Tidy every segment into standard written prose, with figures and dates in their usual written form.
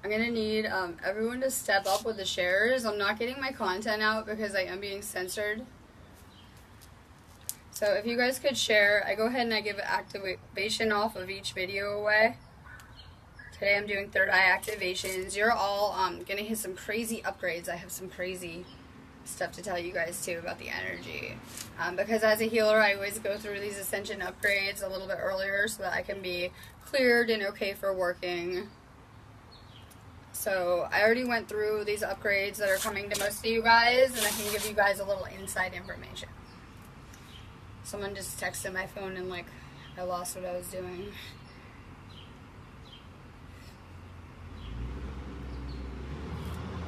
I'm gonna need everyone to step up with the shares. I'm not getting my content out because I am being censored. So if you guys could share, I go ahead and I give activation off of each video away. Today I'm doing third eye activations. You're all gonna hit some crazy upgrades. I have some crazy stuff to tell you guys too about the energy. Because as a healer, I always go through these ascension upgrades a little bit earlier so that I can be cleared and okay for working. So I already went through these upgrades that are coming to most of you guys, and I can give you guys a little inside information. Someone just texted my phone and like I lost what I was doing.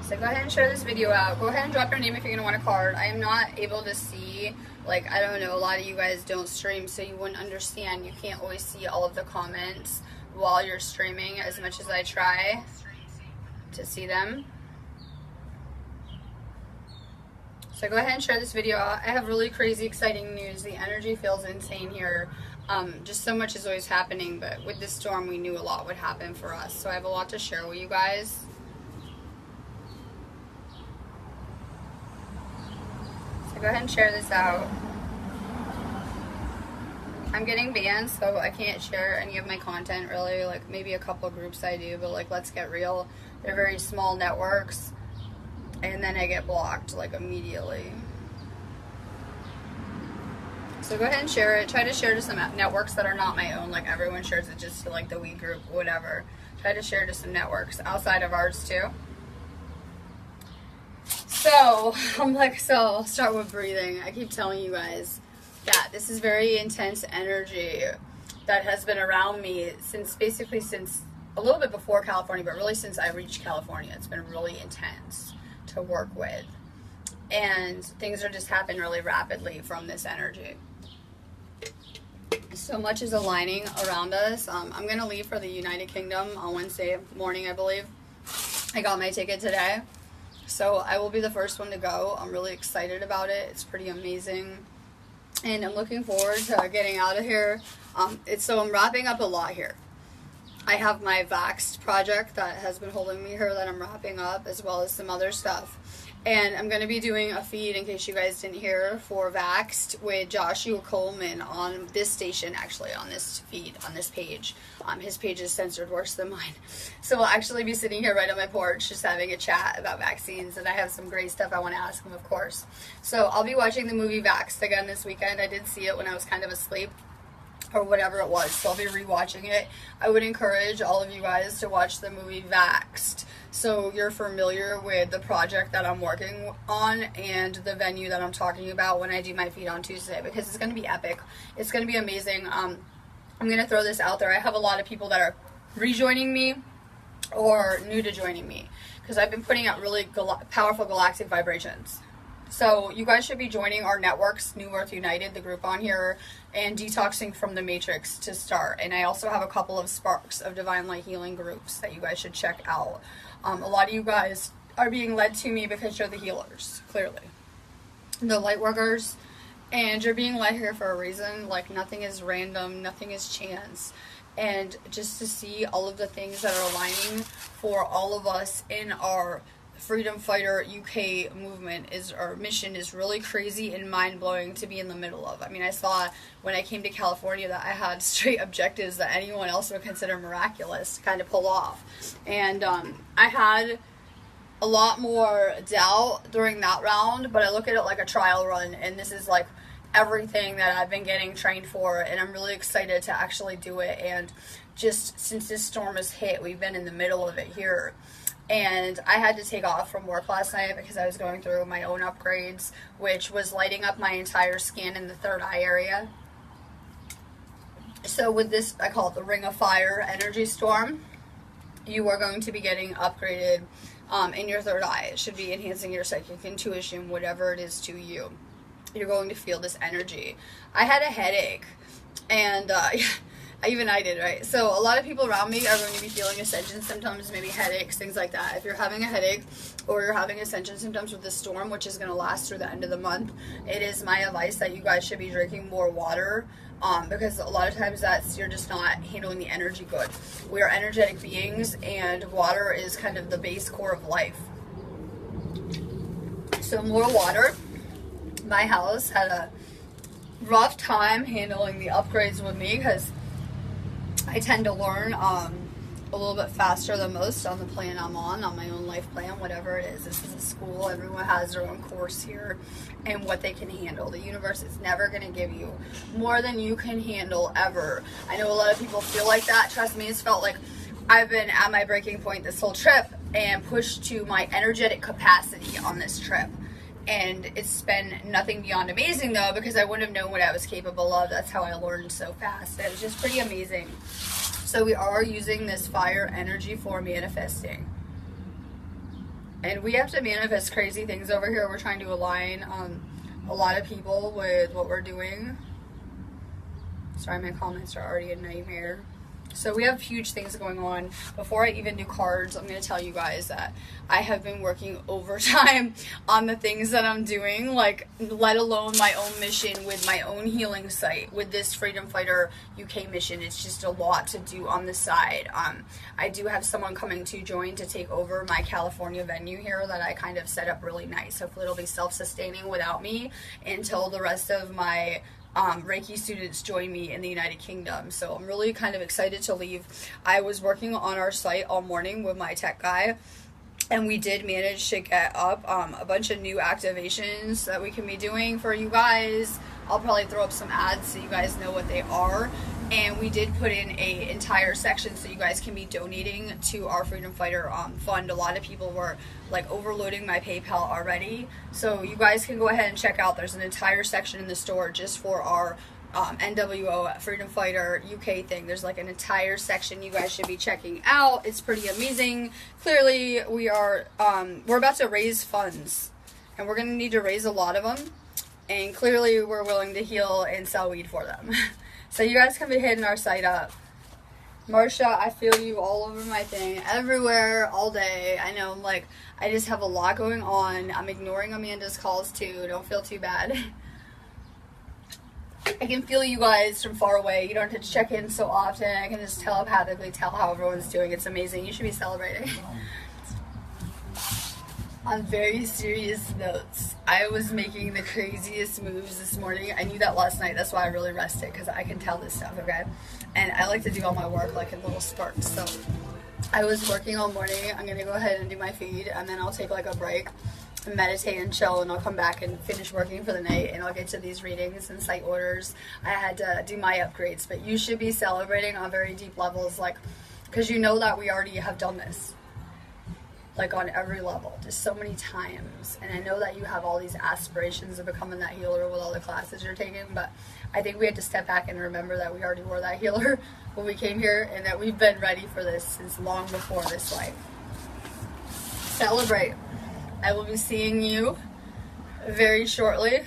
So go ahead and share this video out. Go ahead and drop your name if you're going to want a card. I am not able to see, like, I don't know, a lot of you guys don't stream, so you wouldn't understand. You can't always see all of the comments while you're streaming as much as I try to see them. So go ahead and share this video out. I have really crazy, exciting news. The energy feels insane here. Just so much is always happening, but with this storm, we knew a lot would happen for us. So I have a lot to share with you guys. So go ahead and share this out. I'm getting banned, so I can't share any of my content really. Like maybe a couple groups I do, but like let's get real. They're very small networks, and then I get blocked like immediately. So go ahead and share it. Try to share to some networks that are not my own. Like everyone shares it just to like the we group, whatever. Try to share to some networks outside of ours too. So, I'll start with breathing. I keep telling you guys that this is very intense energy that has been around me since a little bit before California, but really since I reached California. It's been really intense to work with. And things are just happening really rapidly from this energy. So much is aligning around us. I'm going to leave for the United Kingdom on Wednesday morning, I believe. I got my ticket today. So I will be the first one to go. I'm really excited about it. It's pretty amazing. And I'm looking forward to getting out of here. So I'm wrapping up a lot here. I have my Vaxxed project that has been holding me here that I'm wrapping up, as well as some other stuff. And I'm going to be doing a feed, in case you guys didn't hear, for Vaxxed with Joshua Coleman on this station, actually, on this feed, on this page. His page is censored worse than mine. So we'll actually be sitting here right on my porch just having a chat about vaccines, and I have some great stuff I want to ask him, of course. So I'll be watching the movie Vaxxed again this weekend. I did see it when I was kind of asleep, or whatever it was, so I'll be rewatching it. I would encourage all of you guys to watch the movie Vaxxed, so you're familiar with the project that I'm working on and the venue that I'm talking about when I do my feed on Tuesday, because it's going to be epic. It's going to be amazing. I'm going to throw this out there. I have a lot of people that are rejoining me or new to joining me, because I've been putting out really powerful galactic vibrations. So you guys should be joining our networks, New Earth United, the group on here, and Detoxing from the Matrix to start. And I also have a couple of Sparks of Divine Light Healing groups that you guys should check out. A lot of you guys are being led to me because you're the healers, clearly. The light workers. And you're being led here for a reason. Like, nothing is random, nothing is chance. And just to see all of the things that are aligning for all of us in our Freedom Fighter UK movement, our mission is really crazy and mind-blowing to be in the middle of. I mean, I saw when I came to California that I had straight objectives that anyone else would consider miraculous to kind of pull off. And I had a lot more doubt during that round, but I look at it like a trial run, and this is like everything that I've been getting trained for, and I'm really excited to actually do it. And just since this storm has hit, we've been in the middle of it here. And I had to take off from work last night because I was going through my own upgrades, which was lighting up my entire skin in the third eye area. So with this, I call it the Ring of Fire energy storm, you are going to be getting upgraded in your third eye. It should be enhancing your psychic intuition, whatever it is to you. You're going to feel this energy. I had a headache, and even I did, right? So a lot of people around me are going to be feeling ascension symptoms, maybe headaches, things like that. If you're having a headache or you're having ascension symptoms with this storm, which is going to last through the end of the month, it is my advice that you guys should be drinking more water. because a lot of times you're just not handling the energy good. We are energetic beings, and water is kind of the base core of life. So more water. My house had a rough time handling the upgrades with me because I tend to learn a little bit faster than most on the plan I'm on my own life plan, whatever it is. This is a school. Everyone has their own course here and what they can handle. The universe is never going to give you more than you can handle ever. I know a lot of people feel like that. Trust me, it's felt like I've been at my breaking point this whole trip and pushed to my energetic capacity on this trip. And it's been nothing beyond amazing, though, because I wouldn't have known what I was capable of. That's how I learned so fast. It was just pretty amazing. So we are using this fire energy for manifesting. And we have to manifest crazy things over here. We're trying to align a lot of people with what we're doing. Sorry, my comments are already a nightmare. So we have huge things going on. Before I even do cards, I'm going to tell you guys that I have been working overtime on the things that I'm doing, like, let alone my own mission with my own healing site, with this Freedom Fighter UK mission. It's just a lot to do on the side. I do have someone coming to join to take over my California venue here that I kind of set up really nice. Hopefully it'll be self-sustaining without me until the rest of my Reiki students join me in the United Kingdom. So I'm really kind of excited to leave. I was working on our site all morning with my tech guy, and we did manage to get up a bunch of new activations that we can be doing for you guys. I'll probably throw up some ads so you guys know what they are. And we did put in a entire section so you guys can be donating to our Freedom Fighter fund. A lot of people were like overloading my PayPal already, so you guys can go ahead and check out. There's an entire section in the store just for our NWOFF Freedom Fighter UK thing. There's like an entire section you guys should be checking out. It's pretty amazing. Clearly we are we're about to raise funds, and we're going to need to raise a lot of them, and clearly we're willing to heal and sell weed for them. So you guys can be hitting our site up. Marsha, I feel you all over my thing, everywhere, all day. I know, I just have a lot going on. I'm ignoring Amanda's calls too. Don't feel too bad. I can feel you guys from far away. You don't have to check in so often. I can just telepathically tell how everyone's doing. It's amazing. You should be celebrating. On very serious notes, I was making the craziest moves this morning. I knew that last night. That's why I really rested, because I can tell this stuff, okay? And I like to do all my work like in little spurts. So I was working all morning. I'm going to go ahead and do my feed, and then I'll take like a break and meditate and chill, and I'll come back and finish working for the night, and I'll get to these readings and site orders. I had to do my upgrades, but you should be celebrating on very deep levels, because you know that we already have done this. On every level, just so many times. And I know that you have all these aspirations of becoming that healer with all the classes you're taking, but I think we had to step back and remember that we already were that healer when we came here, and that we've been ready for this since long before this life. Celebrate. I will be seeing you very shortly.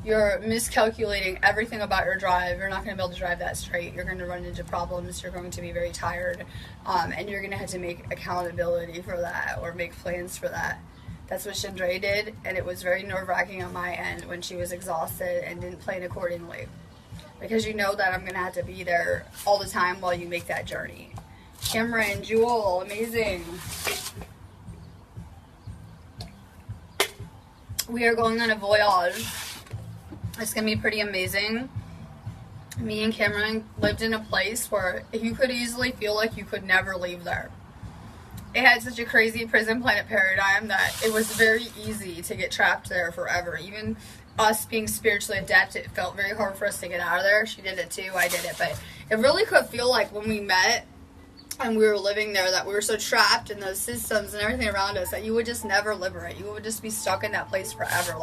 You're miscalculating everything about your drive. You're not going to be able to drive that straight. You're going to run into problems. You're going to be very tired. And you're going to have to make accountability for that, or make plans for that. That's what Chandra did, and it was very nerve-wracking on my end when she was exhausted and didn't plan accordingly. Because you know that I'm going to have to be there all the time while you make that journey. Cameron, Jewel, amazing. We are going on a voyage. It's going to be pretty amazing. Me and Cameron lived in a place where you could easily feel like you could never leave there. It had such a crazy prison planet paradigm that it was very easy to get trapped there forever. Even us being spiritually adept, it felt very hard for us to get out of there. She did it too, I did it. But it really could feel like when we met and we were living there, that we were so trapped in those systems and everything around us that you would just never liberate. You would just be stuck in that place forever.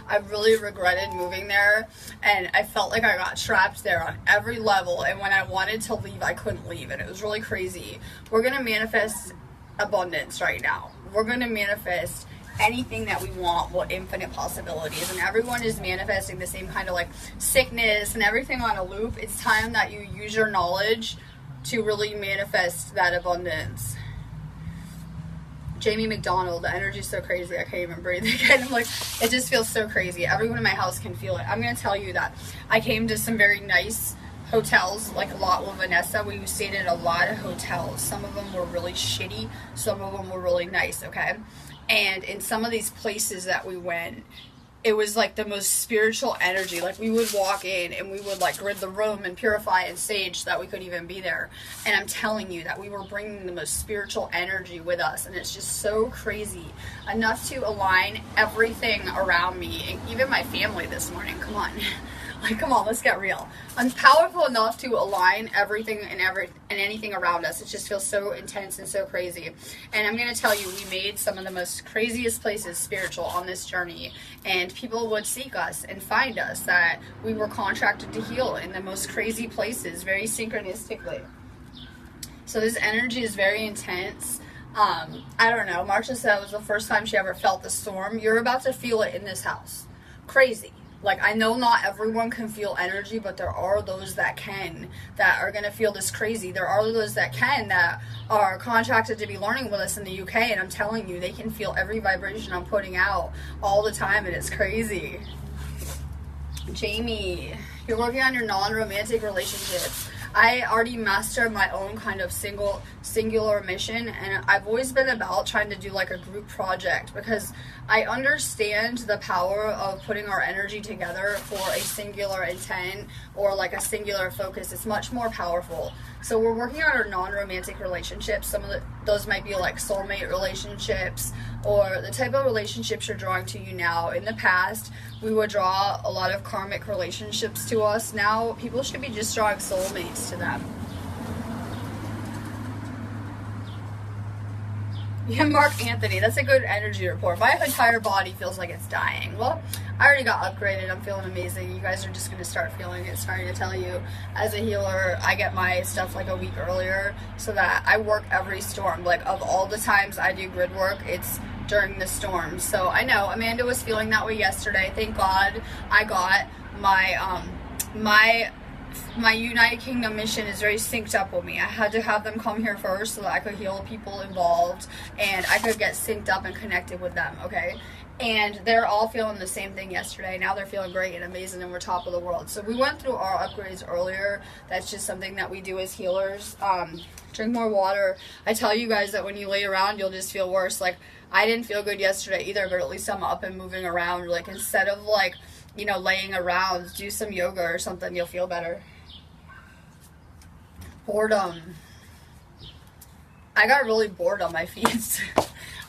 I really regretted moving there, and I felt like I got trapped there on every level, and when I wanted to leave, I couldn't leave, and it was really crazy. We're going to manifest abundance right now. We're going to manifest anything that we want with infinite possibilities, and everyone is manifesting the same kind of sickness and everything on a loop. It's time that you use your knowledge to really manifest that abundance. Jamie McDonald, the energy's so crazy I can't even breathe again. I'm like, it just feels so crazy. Everyone in my house can feel it. I'm going to tell you that I came to some very nice hotels, like a lot with Vanessa. We stayed at a lot of hotels. Some of them were really shitty. Some of them were really nice, okay? And in some of these places that we went, it was like the most spiritual energy. Like we would walk in and we would like rid the room and purify and sage so that we could even be there. And I'm telling you that we were bringing the most spiritual energy with us, and it's just so crazy. Enough to align everything around me, and even my family this morning. Come on. Like, come on, let's get real. I'm powerful enough to align everything and anything around us. It just feels so intense and so crazy. And I'm going to tell you, we made some of the most craziest places spiritual on this journey. And people would seek us and find us, that we were contracted to heal in the most crazy places, very synchronistically. So this energy is very intense. I don't know. Marsha said it was the first time she ever felt the storm. You're about to feel it in this house. Crazy. Like, I know not everyone can feel energy, but there are those that can, that are going to feel this crazy. There are those that can, that are contracted to be learning with us in the UK, and I'm telling you, they can feel every vibration I'm putting out all the time, and it's crazy. Jamie, you're working on your non-romantic relationships. I already mastered my own kind of singular mission, and I've always been about trying to do like a group project, because I understand the power of putting our energy together for a singular intent or like a singular focus. It's much more powerful. So we're working on our non-romantic relationships. Some of those might be like soulmate relationships, or the type of relationships you're drawing to you now. In the past, we would draw a lot of karmic relationships to us. Now, people should be just drawing soulmates to them. Yeah, Mark Anthony, that's a good energy report. My entire body feels like it's dying. Well, I already got upgraded. I'm feeling amazing. You guys are just going to start feeling it. Starting to tell you, as a healer, I get my stuff like a week earlier, so that I work every storm. Like, of all the times I do grid work, it's during the storm. So I know Amanda was feeling that way yesterday. Thank God I got my my United Kingdom mission is very synced up with me. I had to have them come here first so that I could heal people involved and I could get synced up and connected with them, okay? And they're all feeling the same thing yesterday. Now they're feeling great and amazing, and we're top of the world. So we went through our upgrades earlier. That's just something that we do as healers. Drink more water. I tell you guys that when you lay around, you'll just feel worse. Like, I didn't feel good yesterday either, but at least I'm up and moving around. Like, instead of like, you know, laying around, do some yoga or something, you'll feel better. Boredom. I got really bored on my feeds.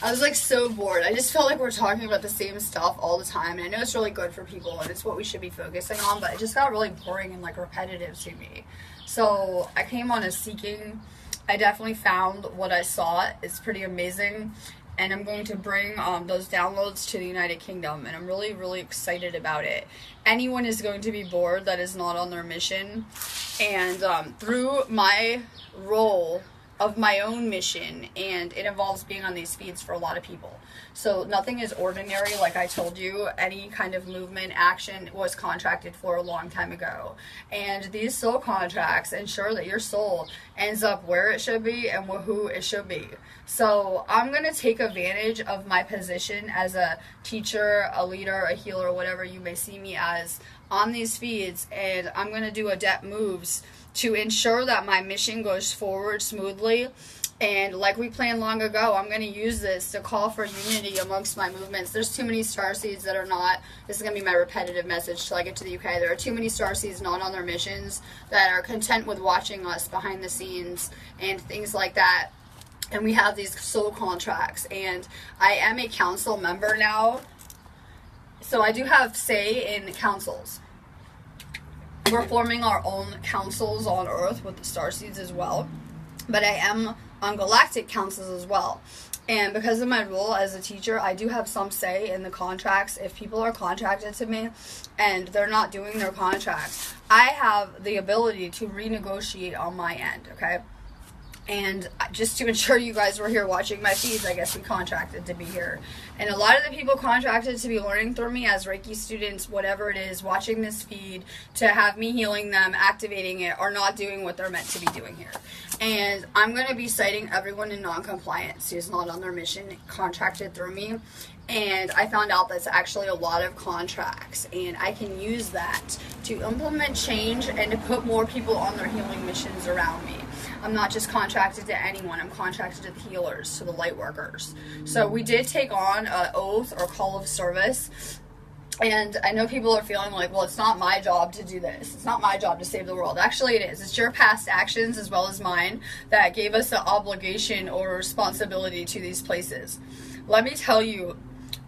I was like so bored. I just felt like we're talking about the same stuff all the time, and I know it's really good for people and it's what we should be focusing on, but it just got really boring and like repetitive to me. So I came on a seeking. I definitely found what I sought. It's pretty amazing, and I'm going to bring those downloads to the United Kingdom, and I'm really, really excited about it. Anyone is going to be bored that is not on their mission, and through my role of my own mission, and it involves being on these feeds for a lot of people. So nothing is ordinary, like I told you. Any kind of movement, action was contracted for a long time ago. And these soul contracts ensure that your soul ends up where it should be and who it should be. So I'm going to take advantage of my position as a teacher, a leader, a healer, whatever you may see me as on these feeds, and I'm going to do adept moves to ensure that my mission goes forward smoothly. And like we planned long ago, I'm going to use this to call for unity amongst my movements. There's too many starseeds that are not, this is going to be my repetitive message till I get to the UK, there are too many starseeds not on their missions that are content with watching us behind the scenes and things like that. And we have these soul contracts, and I am a council member now, so I do have say in councils. We're forming our own councils on Earth with the starseeds as well, but I am on Galactic councils as well. And because of my role as a teacher, I do have some say in the contracts. If people are contracted to me and they're not doing their contracts, I have the ability to renegotiate on my end, okay? And just to ensure you guys were here watching my feeds, I guess we contracted to be here. And a lot of the people contracted to be learning through me as Reiki students, whatever it is, watching this feed, to have me healing them, activating it, are not doing what they're meant to be doing here. And I'm going to be citing everyone in non-compliance who's not on their mission, contracted through me. And I found out that's actually a lot of contracts, and I can use that to implement change and to put more people on their healing missions around me. I'm not just contracted to anyone, I'm contracted to the healers, to the light workers. So we did take on an oath or call of service, and I know people are feeling like, well, it's not my job to do this. It's not my job to save the world. Actually, it is. It's your past actions as well as mine that gave us the obligation or responsibility to these places. Let me tell you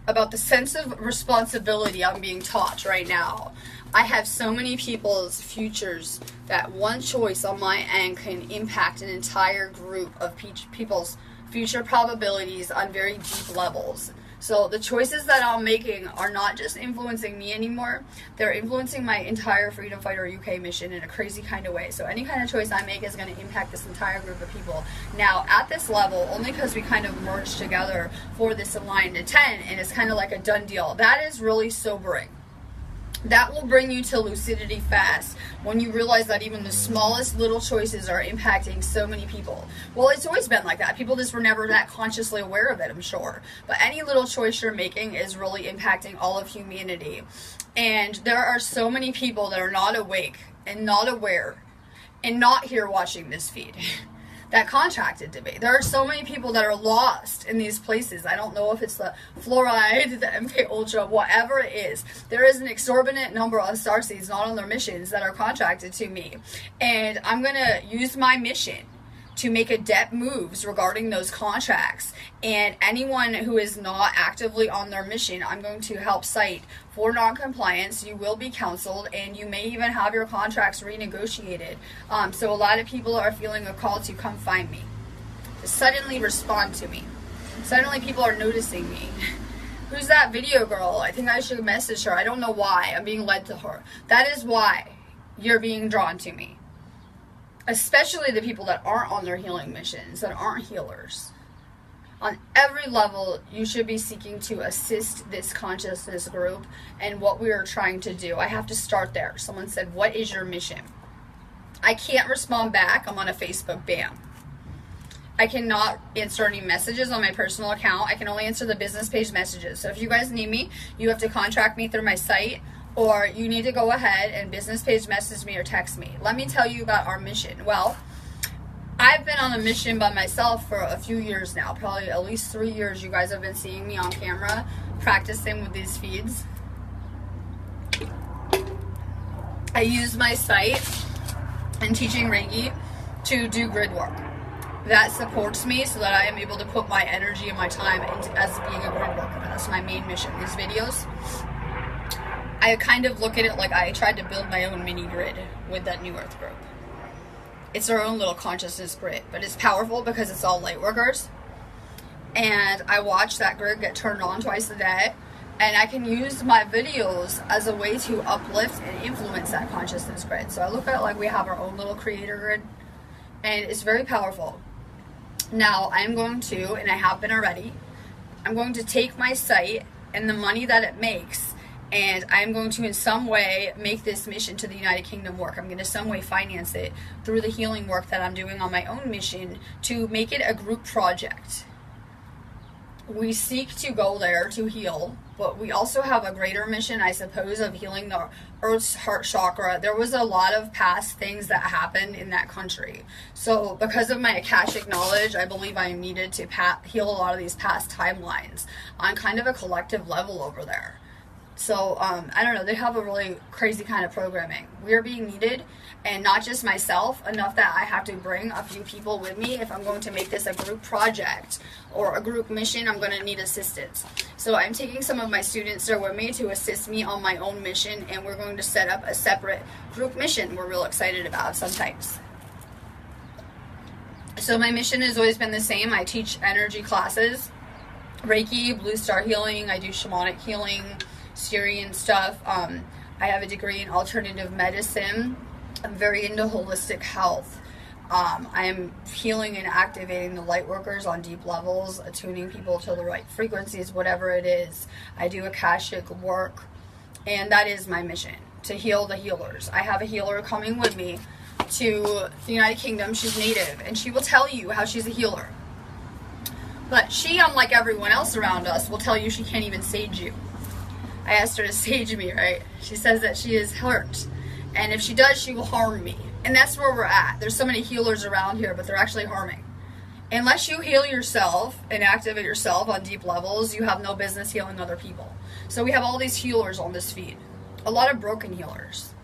about the sense of responsibility I'm being taught right now. I have so many people's futures that one choice on my end can impact an entire group of people's future probabilities on very deep levels. So the choices that I'm making are not just influencing me anymore, they're influencing my entire Freedom Fighter UK mission in a crazy kind of way. So any kind of choice I make is going to impact this entire group of people. Now, at this level, only because we kind of merged together for this aligned intent, and it's kind of like a done deal, that is really sobering. That will bring you to lucidity fast when you realize that even the smallest little choices are impacting so many people. Well, it's always been like that. People just were never that consciously aware of it, I'm sure. But any little choice you're making is really impacting all of humanity. And there are so many people that are not awake and not aware and not here watching this feed that contracted to be. There are so many people that are lost in these places. I don't know if it's the fluoride, the MK Ultra, whatever it is. There is an exorbitant number of starseeds not on their missions that are contracted to me. And I'm going to use my mission to make adept moves regarding those contracts. And anyone who is not actively on their mission, I'm going to help cite for non-compliance. You will be counseled, and you may even have your contracts renegotiated. So a lot of people are feeling a call to come find me, to suddenly respond to me. Suddenly people are noticing me. Who's that video girl? I think I should message her. I don't know why. I'm being led to her. That is why you're being drawn to me. Especially the people that aren't on their healing missions, that aren't healers. On every level, you should be seeking to assist this consciousness group and what we are trying to do. I have to start there. Someone said, what is your mission? I can't respond back. I'm on a Facebook ban. I cannot answer any messages on my personal account. I can only answer the business page messages. So if you guys need me, you have to contract me through my site, or you need to go ahead and business page message me or text me. Let me tell you about our mission. Well, I've been on a mission by myself for a few years now, probably at least 3 years. You guys have been seeing me on camera practicing with these feeds. I use my site and teaching Reiki to do grid work. That supports me so that I am able to put my energy and my time into as being a grid worker. That's my main mission. These videos, I kind of look at it like I tried to build my own mini grid with that New Earth group. It's our own little consciousness grid, but it's powerful because it's all light workers. And I watch that grid get turned on twice a day, and I can use my videos as a way to uplift and influence that consciousness grid. So I look at it like we have our own little creator grid, and it's very powerful. Now I'm going to, and I have been already, I'm going to take my site and the money that it makes, and I'm going to in some way make this mission to the United Kingdom work. I'm going to some way finance it through the healing work that I'm doing on my own mission to make it a group project. We seek to go there to heal, but we also have a greater mission, I suppose, of healing the Earth's heart chakra. There was a lot of past things that happened in that country. So because of my Akashic knowledge, I believe I am needed to heal a lot of these past timelines on kind of a collective level over there. So, I don't know, they have a really crazy kind of programming. We're being needed, and not just myself, enough that I have to bring a few people with me. If I'm going to make this a group project or a group mission, I'm going to need assistance. So I'm taking some of my students there with me to assist me on my own mission, and we're going to set up a separate group mission we're real excited about sometimes. So my mission has always been the same. I teach energy classes, Reiki, Blue Star Healing, I do shamanic healing, Syrian stuff. I have a degree in alternative medicine. I'm very into holistic health. I am healing and activating the light workers on deep levels, attuning people to the right frequencies, whatever it is. I do Akashic work, and that is my mission, to heal the healers. I have a healer coming with me to the United Kingdom. She's native, and she will tell you how she's a healer. But she, unlike everyone else around us, will tell you she can't even sage you. I asked her to sage me, right? She says that she is hurt, and if she does, she will harm me. And that's where we're at. There's so many healers around here, but they're actually harming. Unless you heal yourself and activate yourself on deep levels, you have no business healing other people. So we have all these healers on this feed. A lot of broken healers.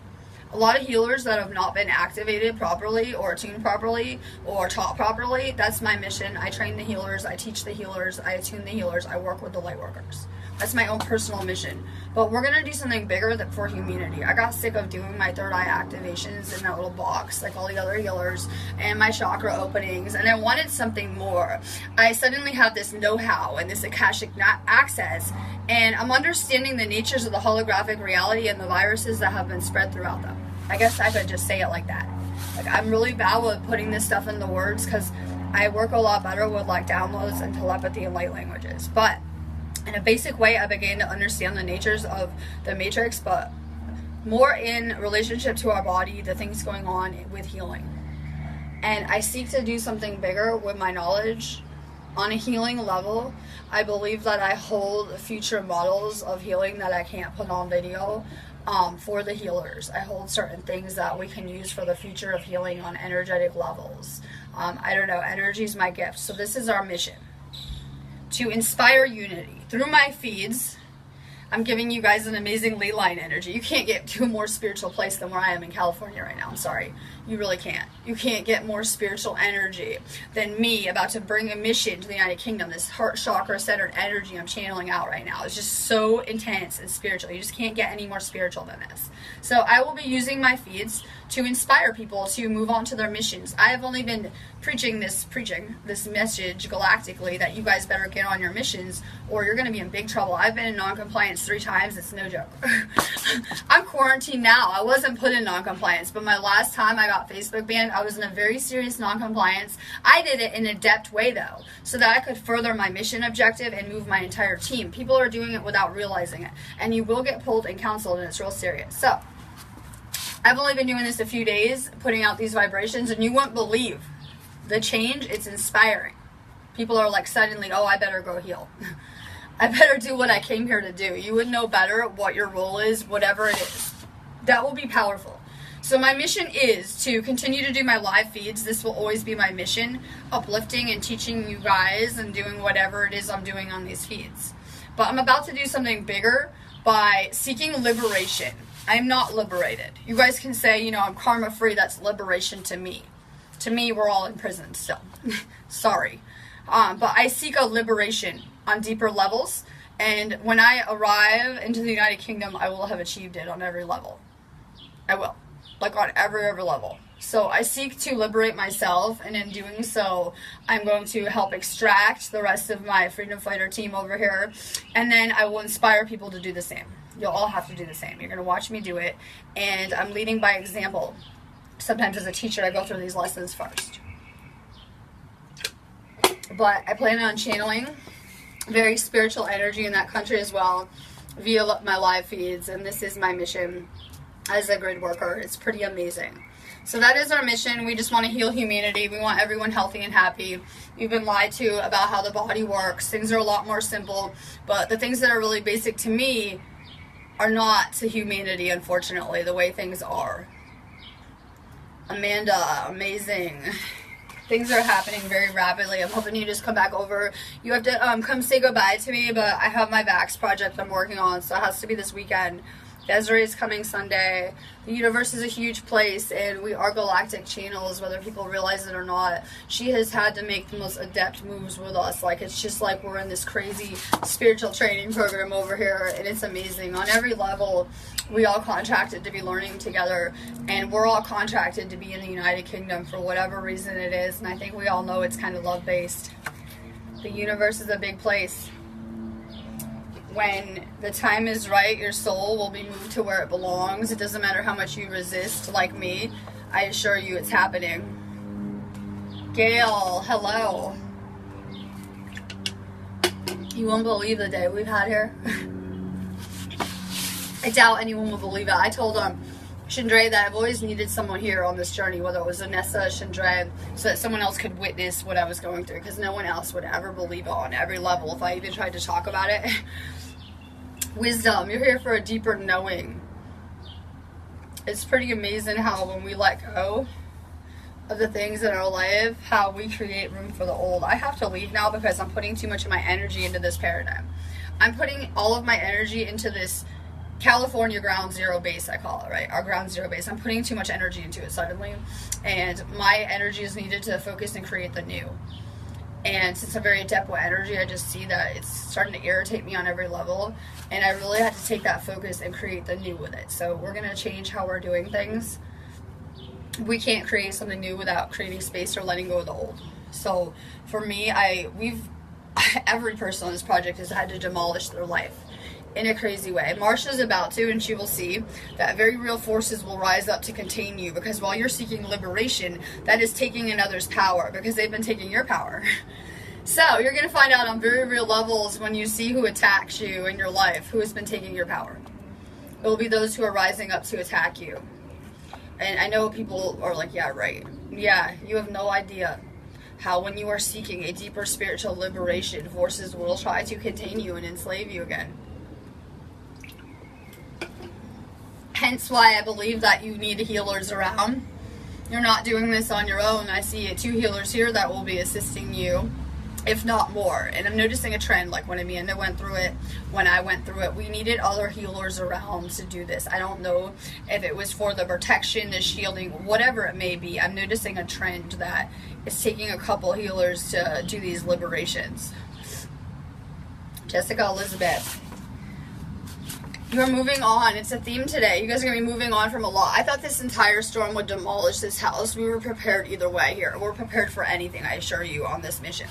A lot of healers that have not been activated properly or attuned properly or taught properly. That's my mission. I train the healers. I teach the healers. I attune the healers. I work with the light workers. That's my own personal mission. But we're going to do something bigger than for humanity. I got sick of doing my third eye activations in that little box like all the other healers and my chakra openings, and I wanted something more. I suddenly have this know-how and this Akashic access, and I'm understanding the natures of the holographic reality and the viruses that have been spread throughout them. I guess I could just say it like that. Like, I'm really bad with putting this stuff into words because I work a lot better with like downloads and telepathy and light languages. But in a basic way, I began to understand the natures of the matrix, but more in relationship to our body, the things going on with healing. And I seek to do something bigger with my knowledge on a healing level. I believe that I hold future models of healing that I can't put on video for the healers. I hold certain things that we can use for the future of healing on energetic levels. I don't know, energy is my gift. So this is our mission, to inspire unity. Through my feeds, I'm giving you guys an amazing ley line energy. You can't get to a more spiritual place than where I am in California right now. I'm sorry. You really can't. You can't get more spiritual energy than me about to bring a mission to the United Kingdom. This heart chakra centered energy I'm channeling out right now is just so intense and spiritual. You just can't get any more spiritual than this. So I will be using my feeds to inspire people to move on to their missions. I have only been preaching this message galactically that you guys better get on your missions or you're going to be in big trouble. I've been in non-compliance 3 times. It's no joke. I'm quarantined now. I wasn't put in non-compliance, but my last time I got Facebook banned, I was in a very serious non-compliance. I did it in an adept way though, so that I could further my mission objective and move my entire team. People are doing it without realizing it, and you will get pulled and counseled, and it's real serious. So I've only been doing this a few days, putting out these vibrations, and you won't believe the change. It's inspiring. People are like suddenly, oh, I better go heal. I better do what I came here to do. You would know better what your role is, whatever it is. That will be powerful. So my mission is to continue to do my live feeds. This will always be my mission, uplifting and teaching you guys and doing whatever it is I'm doing on these feeds. But I'm about to do something bigger by seeking liberation. I'm not liberated. You guys can say, you know, I'm karma free. That's liberation to me. To me, we're all in prison still. Sorry. But I seek a liberation on deeper levels. And when I arrive into the United Kingdom, I will have achieved it on every level. I will. Like on every level. So I seek to liberate myself, and in doing so, I'm going to help extract the rest of my freedom fighter team over here, and then I will inspire people to do the same. You'll all have to do the same. You're going to watch me do it, and I'm leading by example. Sometimes as a teacher, I go through these lessons first. But I plan on channeling very spiritual energy in that country as well via my live feeds, and this is my mission as a grid worker. It's pretty amazing. So that is our mission. We just want to heal humanity. We want everyone healthy and happy. We've been lied to about how the body works. Things are a lot more simple, but the things that are really basic to me are not to humanity, unfortunately, the way things are. Amanda, amazing. Things are happening very rapidly. I'm hoping you just come back over. You have to come say goodbye to me, but I have my Vax project I'm working on, so it has to be this weekend. Desiree is coming Sunday. The universe is a huge place, and we are galactic channels, whether people realize it or not. She has had to make the most adept moves with us. Like, it's just like we're in this crazy spiritual training program over here, and it's amazing. On every level, we all contracted to be learning together, and we're all contracted to be in the United Kingdom for whatever reason it is, and I think we all know it's kind of love-based. The universe is a big place. When the time is right, your soul will be moved to where it belongs. It doesn't matter how much you resist, like me. I assure you it's happening. Gail, hello. You won't believe the day we've had here. I doubt anyone will believe it. I told Chandra that I've always needed someone here on this journey, whether it was Anessa, Chandra, so that someone else could witness what I was going through, because no one else would ever believe it on every level if I even tried to talk about it. Wisdom, you're here for a deeper knowing. It's pretty amazing how when we let go of the things in our life, how we create room for the old. I have to leave now because I'm putting too much of my energy into this paradigm. I'm putting all of my energy into this California ground zero base, I call it, right? Our ground zero base. I'm putting too much energy into it suddenly, and my energy is needed to focus and create the new. And since I'm very adept with energy, I just see that it's starting to irritate me on every level, and I really had to take that focus and create the new with it. So we're going to change how we're doing things. We can't create something new without creating space or letting go of the old. So for me, every person on this project has had to demolish their life in a crazy way. Marsha's about to, and she will see that very real forces will rise up to contain you, because while you're seeking liberation, that is taking another's power, because they've been taking your power. So you're going to find out on very real levels when you see who attacks you in your life, who has been taking your power. It will be those who are rising up to attack you. And I know people are like, yeah, right. Yeah, you have no idea how when you are seeking a deeper spiritual liberation, forces will try to contain you and enslave you again. Hence why I believe that you need healers around. You're not doing this on your own. I see 2 healers here that will be assisting you, if not more. And I'm noticing a trend, like when Amanda went through it, when I went through it, we needed other healers around to do this. I don't know if it was for the protection, the shielding, whatever it may be. I'm noticing a trend that it's taking a couple healers to do these liberations. Jessica Elizabeth, you're moving on. It's a theme today. You guys are going to be moving on from a lot. I thought this entire storm would demolish this house. We were prepared either way here. We're prepared for anything, I assure you, on this mission.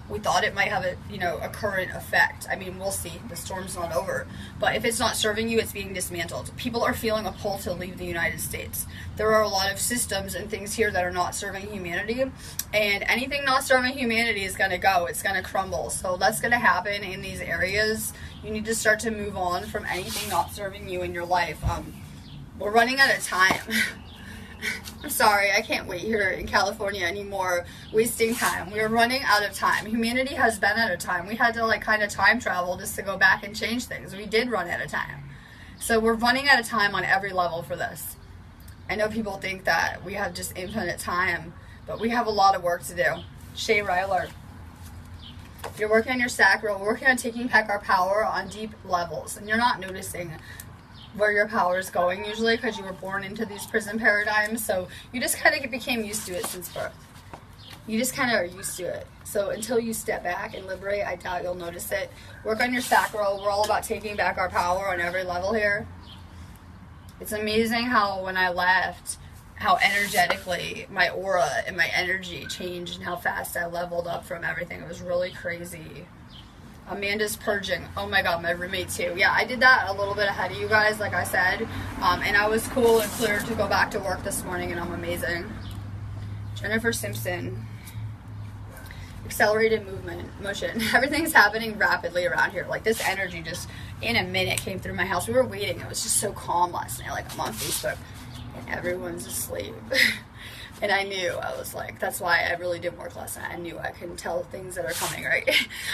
We thought it might have a current effect. I mean, we'll see. The storm's not over. But if it's not serving you, it's being dismantled. People are feeling a pull to leave the United States. There are a lot of systems and things here that are not serving humanity. And anything not serving humanity is going to go. It's going to crumble. So that's going to happen in these areas. You need to start to move on from anything not serving you in your life. We're running out of time. I'm sorry, I can't wait here in California anymore, wasting time. We're running out of time. Humanity has been out of time. We had to kind of time travel just to go back and change things. We did run out of time. So we're running out of time on every level for this. I know people think that we have just infinite time, but we have a lot of work to do. Shay Ryler, you're working on your sacral, working on taking back our power on deep levels, and you're not noticing where your power is going usually because you were born into these prison paradigms, so you just kind of became used to it since birth. You just kind of are used to it. So until you step back and liberate, I doubt you'll notice it. Work on your sacral. We're all about taking back our power on every level here. It's amazing how when I left, how energetically my aura and my energy changed and how fast I leveled up from everything. It was really crazy. Amanda's purging. Oh my god, my roommate too. Yeah, I did that a little bit ahead of you guys, like I said. And I was cool and clear to go back to work this morning, and I'm amazing. Jennifer Simpson. Accelerated motion. Everything's happening rapidly around here. Like this energy just in a minute came through my house. We were waiting. It was just so calm last night. Like I'm on Facebook and everyone's asleep. And I knew, I was like, that's why I really didn't work last night. I knew I can tell things that are coming, right?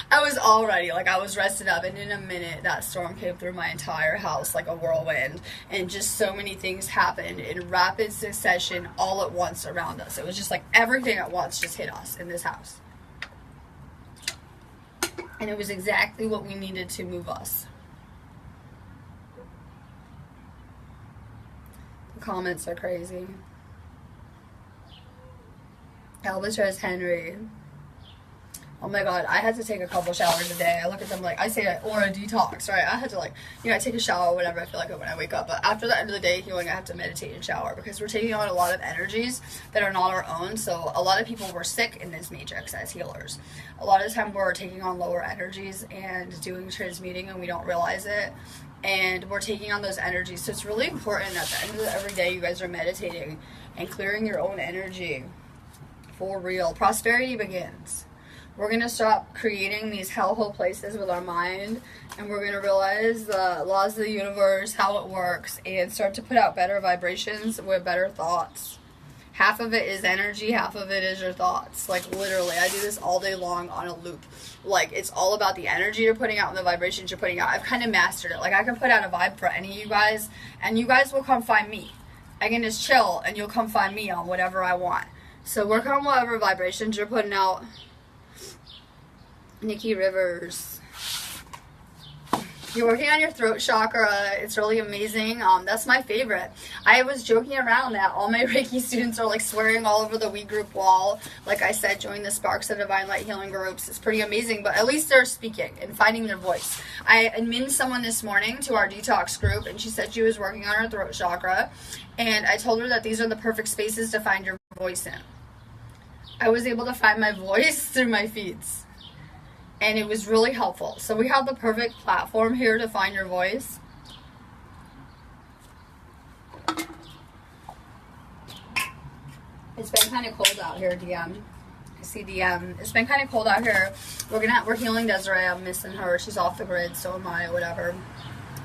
I was all ready, like I was rested up, and in a minute that storm came through my entire house like a whirlwind, and just so many things happened in rapid succession all at once around us. It was just like everything at once just hit us in this house. And it was exactly what we needed to move us. The comments are crazy. Albatross Henry. Oh my god, I had to take a couple showers a day. I look at them like, I say aura detox, right? I had to I take a shower whenever I feel like it when I wake up. But after the end of the day healing, I have to meditate and shower because we're taking on a lot of energies that are not our own. So a lot of people were sick in this matrix as healers. A lot of the time we're taking on lower energies and doing transmuting and we don't realize it. And we're taking on those energies. So it's really important at the end of every day you guys are meditating and clearing your own energy for real. Prosperity begins. We're going to stop creating these hellhole places with our mind, and we're going to realize the laws of the universe, how it works, and start to put out better vibrations with better thoughts. Half of it is energy, half of it is your thoughts. Like, literally, I do this all day long on a loop. Like, it's all about the energy you're putting out and the vibrations you're putting out. I've kind of mastered it. Like, I can put out a vibe for any of you guys, and you guys will come find me. I can just chill, and you'll come find me on whatever I want. So work on whatever vibrations you're putting out. Nikki Rivers. You're working on your throat chakra. It's really amazing. That's my favorite. I was joking around that all my Reiki students are like swearing all over the We group wall. Like I said, join the Sparks of Divine Light Healing groups. It's pretty amazing, but at least they're speaking and finding their voice. I admitted someone this morning to our detox group, and she said she was working on her throat chakra, and I told her that these are the perfect spaces to find your voice in. I was able to find my voice through my feeds. And it was really helpful. So we have the perfect platform here to find your voice. It's been kind of cold out here, DM. I see DM. It's been kind of cold out here. We're healing Desiree. I'm missing her. She's off the grid, so am I, whatever.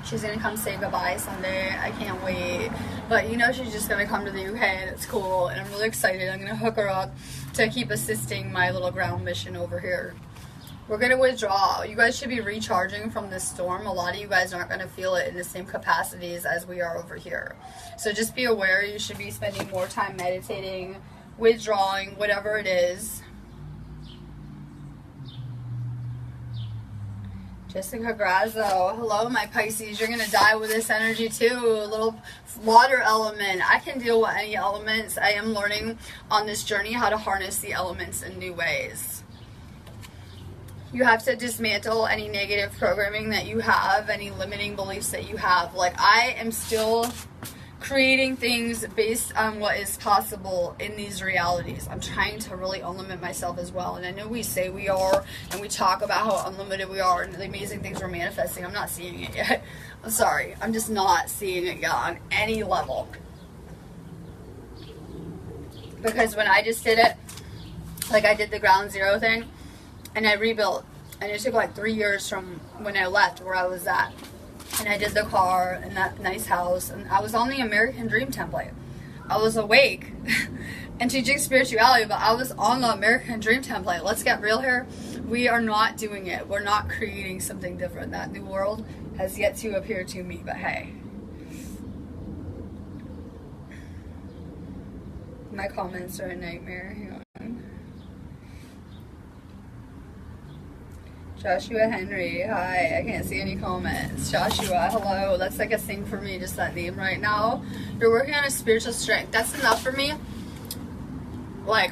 She's gonna come say goodbye Sunday. I can't wait. But you know she's just gonna come to the UK, and it's cool. And I'm really excited. I'm gonna hook her up to keep assisting my little ground mission over here. We're going to withdraw. You guys should be recharging from this storm. A lot of you guys aren't going to feel it in the same capacities as we are over here. So just be aware you should be spending more time meditating, withdrawing, whatever it is. Jessica Grazzo. Hello, my Pisces. You're going to die with this energy too. A little water element. I can deal with any elements. I am learning on this journey how to harness the elements in new ways. You have to dismantle any negative programming that you have, any limiting beliefs that you have. Like, I am still creating things based on what is possible in these realities. I'm trying to really unlimit myself as well. And I know we say we are, and we talk about how unlimited we are and the amazing things we're manifesting. I'm not seeing it yet. I'm sorry. I'm just not seeing it yet on any level. Because when I just did it, like I did the ground zero thing, and I rebuilt, and it took like 3 years from when I left where I was at, and I did the car and that nice house, and I was on the American Dream template. I was awake and teaching spirituality, but I was on the American Dream template. Let's get real here. We are not doing it. We're not creating something different. That new world has yet to appear to me, but hey. My comments are a nightmare. Hang on. Joshua Henry, hi. I can't see any comments. Joshua, hello. That's like a thing for me, just that name right now. You're working on a spiritual strength. That's enough for me. Like,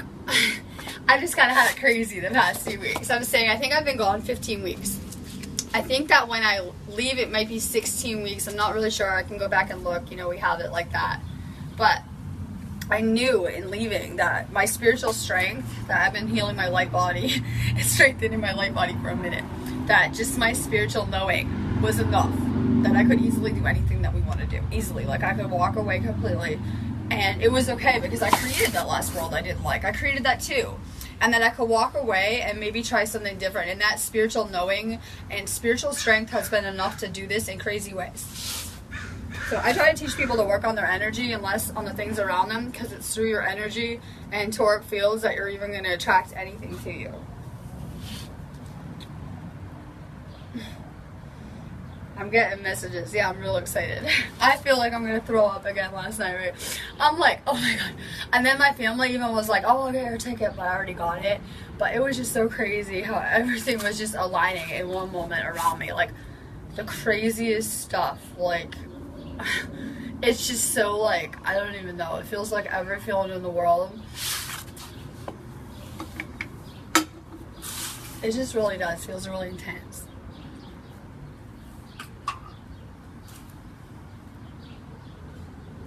I just kind of had it crazy the past 2 weeks. I'm saying I think I've been gone 15 weeks. I think that when I leave, it might be 16 weeks. I'm not really sure. I can go back and look. You know, we have it like that. But I knew in leaving that my spiritual strength, that I've been healing my light body and strengthening my light body for a minute, that just my spiritual knowing was enough, that I could easily do anything that we want to do. Easily. Like, I could walk away completely. And it was okay because I created that last world I didn't like. I created that too. And then I could walk away and maybe try something different. And that spiritual knowing and spiritual strength has been enough to do this in crazy ways. So I try to teach people to work on their energy and less on the things around them, because it's through your energy and toric fields that you're even going to attract anything to you. I'm getting messages. Yeah, I'm real excited. I feel like I'm going to throw up again last night, right? I'm like, oh my God. And then my family even was like, oh, okay, your ticket, but I already got it. But it was just so crazy how everything was just aligning in one moment around me. Like, the craziest stuff. Like, it's just so, like, I don't even know. It feels like every feeling in the world. It just really does. It feels really intense.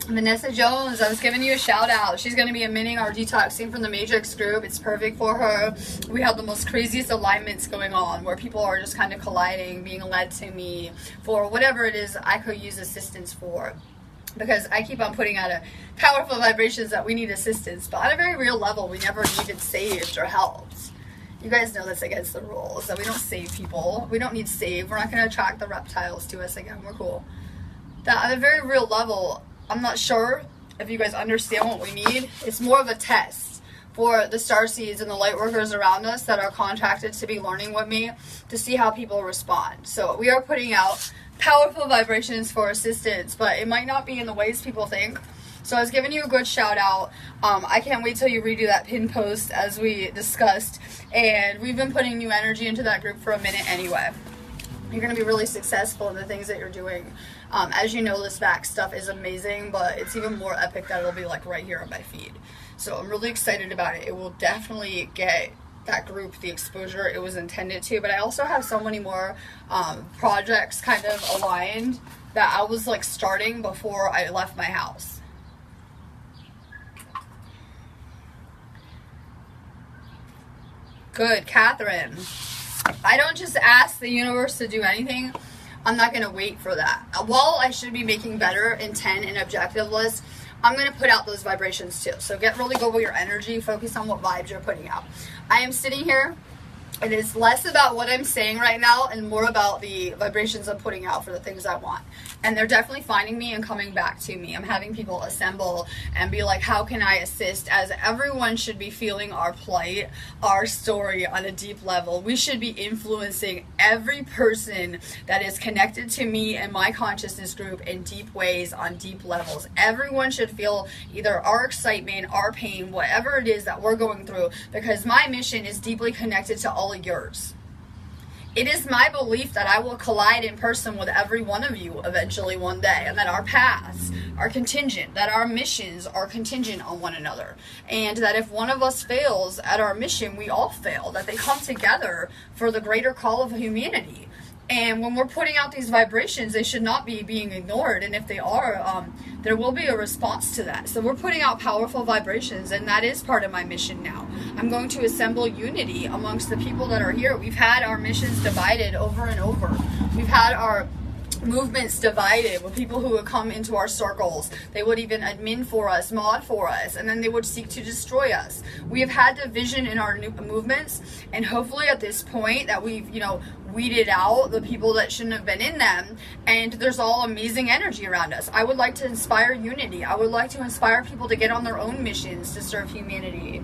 Vanessa Jones, I was giving you a shout out. She's going to be admitting our detoxing from the Matrix group. It's perfect for her. We have the most craziest alignments going on where people are just kind of colliding, being led to me for whatever it is I could use assistance for. because I keep on putting out a powerful vibrations that we need assistance, but on a very real level, we never needed saved or helped. You guys know that's against the rules, that we don't save people. We don't need saved. We're not going to attract the reptiles to us again. We're cool. That on a very real level, I'm not sure if you guys understand what we need. It's more of a test for the starseeds and the light workers around us that are contracted to be learning with me to see how people respond. So we are putting out powerful vibrations for assistance, but it might not be in the ways people think. So I was giving you a good shout out. I can't wait till you redo that pin post as we discussed. And we've been putting new energy into that group for a minute anyway. You're going to be really successful in the things that you're doing. As you know, this back stuff is amazing, but it's even more epic that it'll be like right here on my feed. So I'm really excited about it. It will definitely get that group the exposure it was intended to. But I also have so many more projects kind of aligned that I was like starting before I left my house. Good, Catherine. I don't just ask the universe to do anything. I'm not going to wait for that. While I should be making better intent and objective lists, I'm going to put out those vibrations too. So get really good with your energy. Focus on what vibes you're putting out. I am sitting here. It is less about what I'm saying right now and more about the vibrations I'm putting out for the things I want. And they're definitely finding me and coming back to me. I'm having people assemble and be like, how can I assist? As everyone should be feeling our plight, our story on a deep level. We should be influencing every person that is connected to me and my consciousness group in deep ways on deep levels. Everyone should feel either our excitement, our pain, whatever it is that we're going through, because my mission is deeply connected to all of yours. It is my belief that I will collide in person with every one of you eventually one day, and that our paths are contingent, that our missions are contingent on one another, and that if one of us fails at our mission, we all fail, that they come together for the greater call of humanity. And when we're putting out these vibrations, they should not be being ignored. And if they are, there will be a response to that. So we're putting out powerful vibrations, and that is part of my mission now. I'm going to assemble unity amongst the people that are here. We've had our missions divided over and over. We've had our movements divided with people who would come into our circles. They would even admin for us, mod for us, and then they would seek to destroy us. We have had division in our new movements, and hopefully at this point that we've, weeded out the people that shouldn't have been in them, and there's all amazing energy around us. I would like to inspire unity. I would like to inspire people to get on their own missions to serve humanity.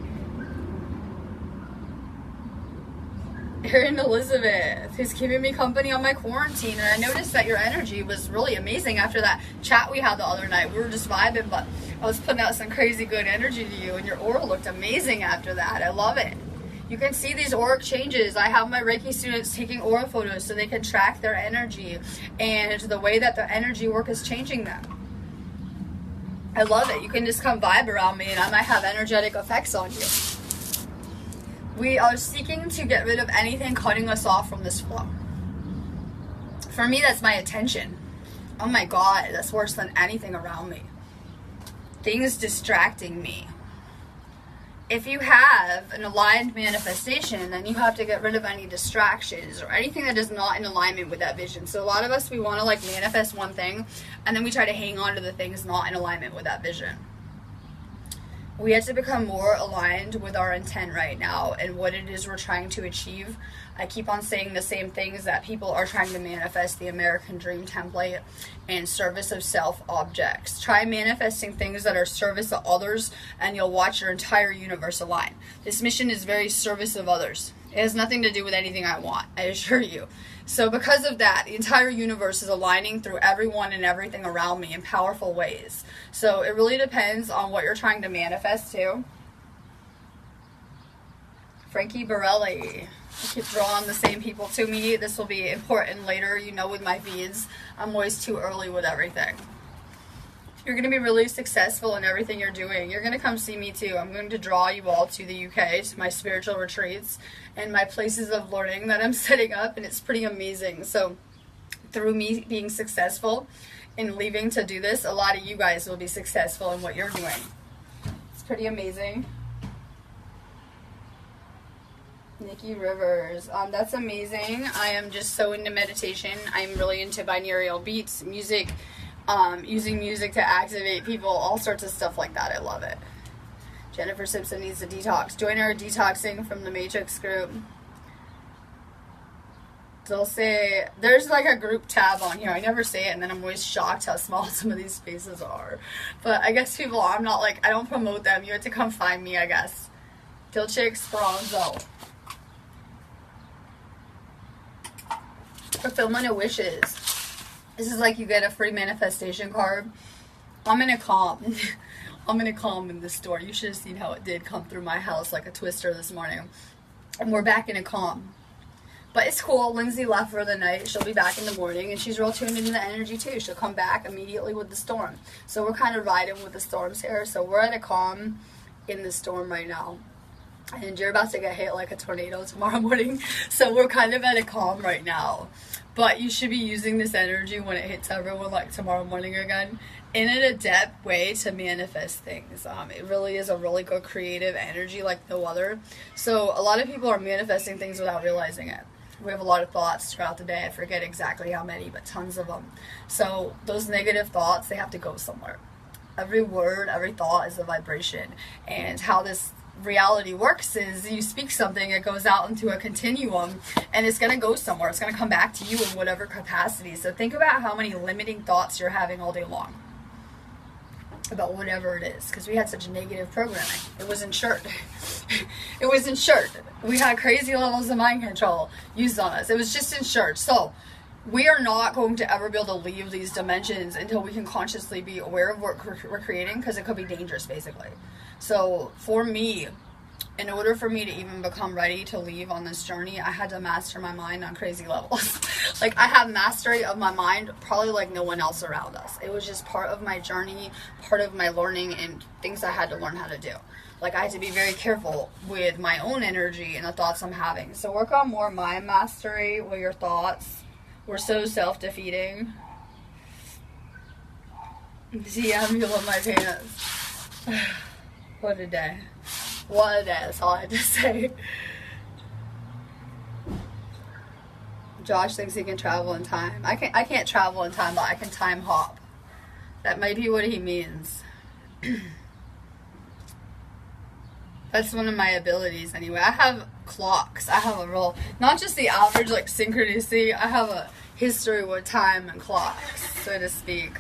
Erin Elizabeth, who's keeping me company on my quarantine, and I noticed that your energy was really amazing after that chat we had the other night. We were just vibing, but I was putting out some crazy good energy to you, and your aura looked amazing after that. I love it. You can see these auric changes. I have my Reiki students taking aura photos so they can track their energy and the way that the energy work is changing them. I love it. You can just come vibe around me and I might have energetic effects on you. We are seeking to get rid of anything cutting us off from this flow. For me, that's my attention. Oh my God, that's worse than anything around me. Things distracting me. If you have an aligned manifestation, then you have to get rid of any distractions or anything that is not in alignment with that vision. So a lot of us, we want to manifest one thing, and then we try to hang on to the things not in alignment with that vision. We have to become more aligned with our intent right now and what it is we're trying to achieve. I keep on saying the same things that people are trying to manifest the American Dream template and service of self objects. Try manifesting things that are service of others and you'll watch your entire universe align. This mission is very service of others. It has nothing to do with anything I want, I assure you. So because of that, the entire universe is aligning through everyone and everything around me in powerful ways. So it really depends on what you're trying to manifest too. Frankie Borelli. I keep drawing the same people to me. This will be important later, with my feeds. I'm always too early with everything. You're going to be really successful in everything you're doing. You're going to come see me too. I'm going to draw you all to the UK, to my spiritual retreats and my places of learning that I'm setting up, and it's pretty amazing. So through me being successful in leaving to do this, a lot of you guys will be successful in what you're doing. It's pretty amazing. Nikki Rivers, that's amazing. I am just so into meditation. I'm really into binaural beats, music, using music to activate people, all sorts of stuff like that. I love it. Jennifer Simpson needs a detox. Join our detoxing from the Matrix group. They'll say, there's like a group tab on here. I never say it, and then I'm always shocked how small some of these spaces are. But I guess people, I'm not like, I don't promote them. You have to come find me, I guess. Dilce Esperanzo. Fulfillment of wishes. This is like you get a free manifestation card. I'm in a calm. I'm in a calm in this store. You should have seen how it did come through my house like a twister this morning. And we're back in a calm. But it's cool. Lindsay left for the night. She'll be back in the morning, and she's real tuned into the energy too. She'll come back immediately with the storm. So we're kind of riding with the storms here. So we're at a calm in the storm right now. And you're about to get hit like a tornado tomorrow morning. So we're kind of at a calm right now. But you should be using this energy when it hits everyone like tomorrow morning again in an adept way to manifest things. It really is a really good creative energy like no other. So a lot of people are manifesting things without realizing it. We have a lot of thoughts throughout the day. I forget exactly how many, but tons of them. So those negative thoughts, they have to go somewhere. Every word, every thought is a vibration. And how this reality works is you speak something, it goes out into a continuum, and it's going to go somewhere. It's going to come back to you in whatever capacity. So think about how many limiting thoughts you're having all day long about whatever it is, because we had such negative programming. It was insured. It was insured. We had crazy levels of mind control used on us. It was just insured. So we are not going to ever be able to leave these dimensions until we can consciously be aware of what we're creating, because it could be dangerous, basically. So for me, in order for me to even become ready to leave on this journey, I had to master my mind on crazy levels. Like, I have mastery of my mind probably like no one else around us. It was just part of my journey, part of my learning, and things I had to learn how to do. Like, I had to be very careful with my own energy and the thoughts I'm having. So work on more mind mastery with your thoughts. We're so self-defeating. See, I'm feeling my pants. What a day. What a day, that's all I had to say. Josh thinks he can travel in time. I can't travel in time, but I can time hop. That might be what he means. That's one of my abilities anyway. I have clocks. I have a real, not just the average like synchronicity, I have a history with time and clocks, so to speak.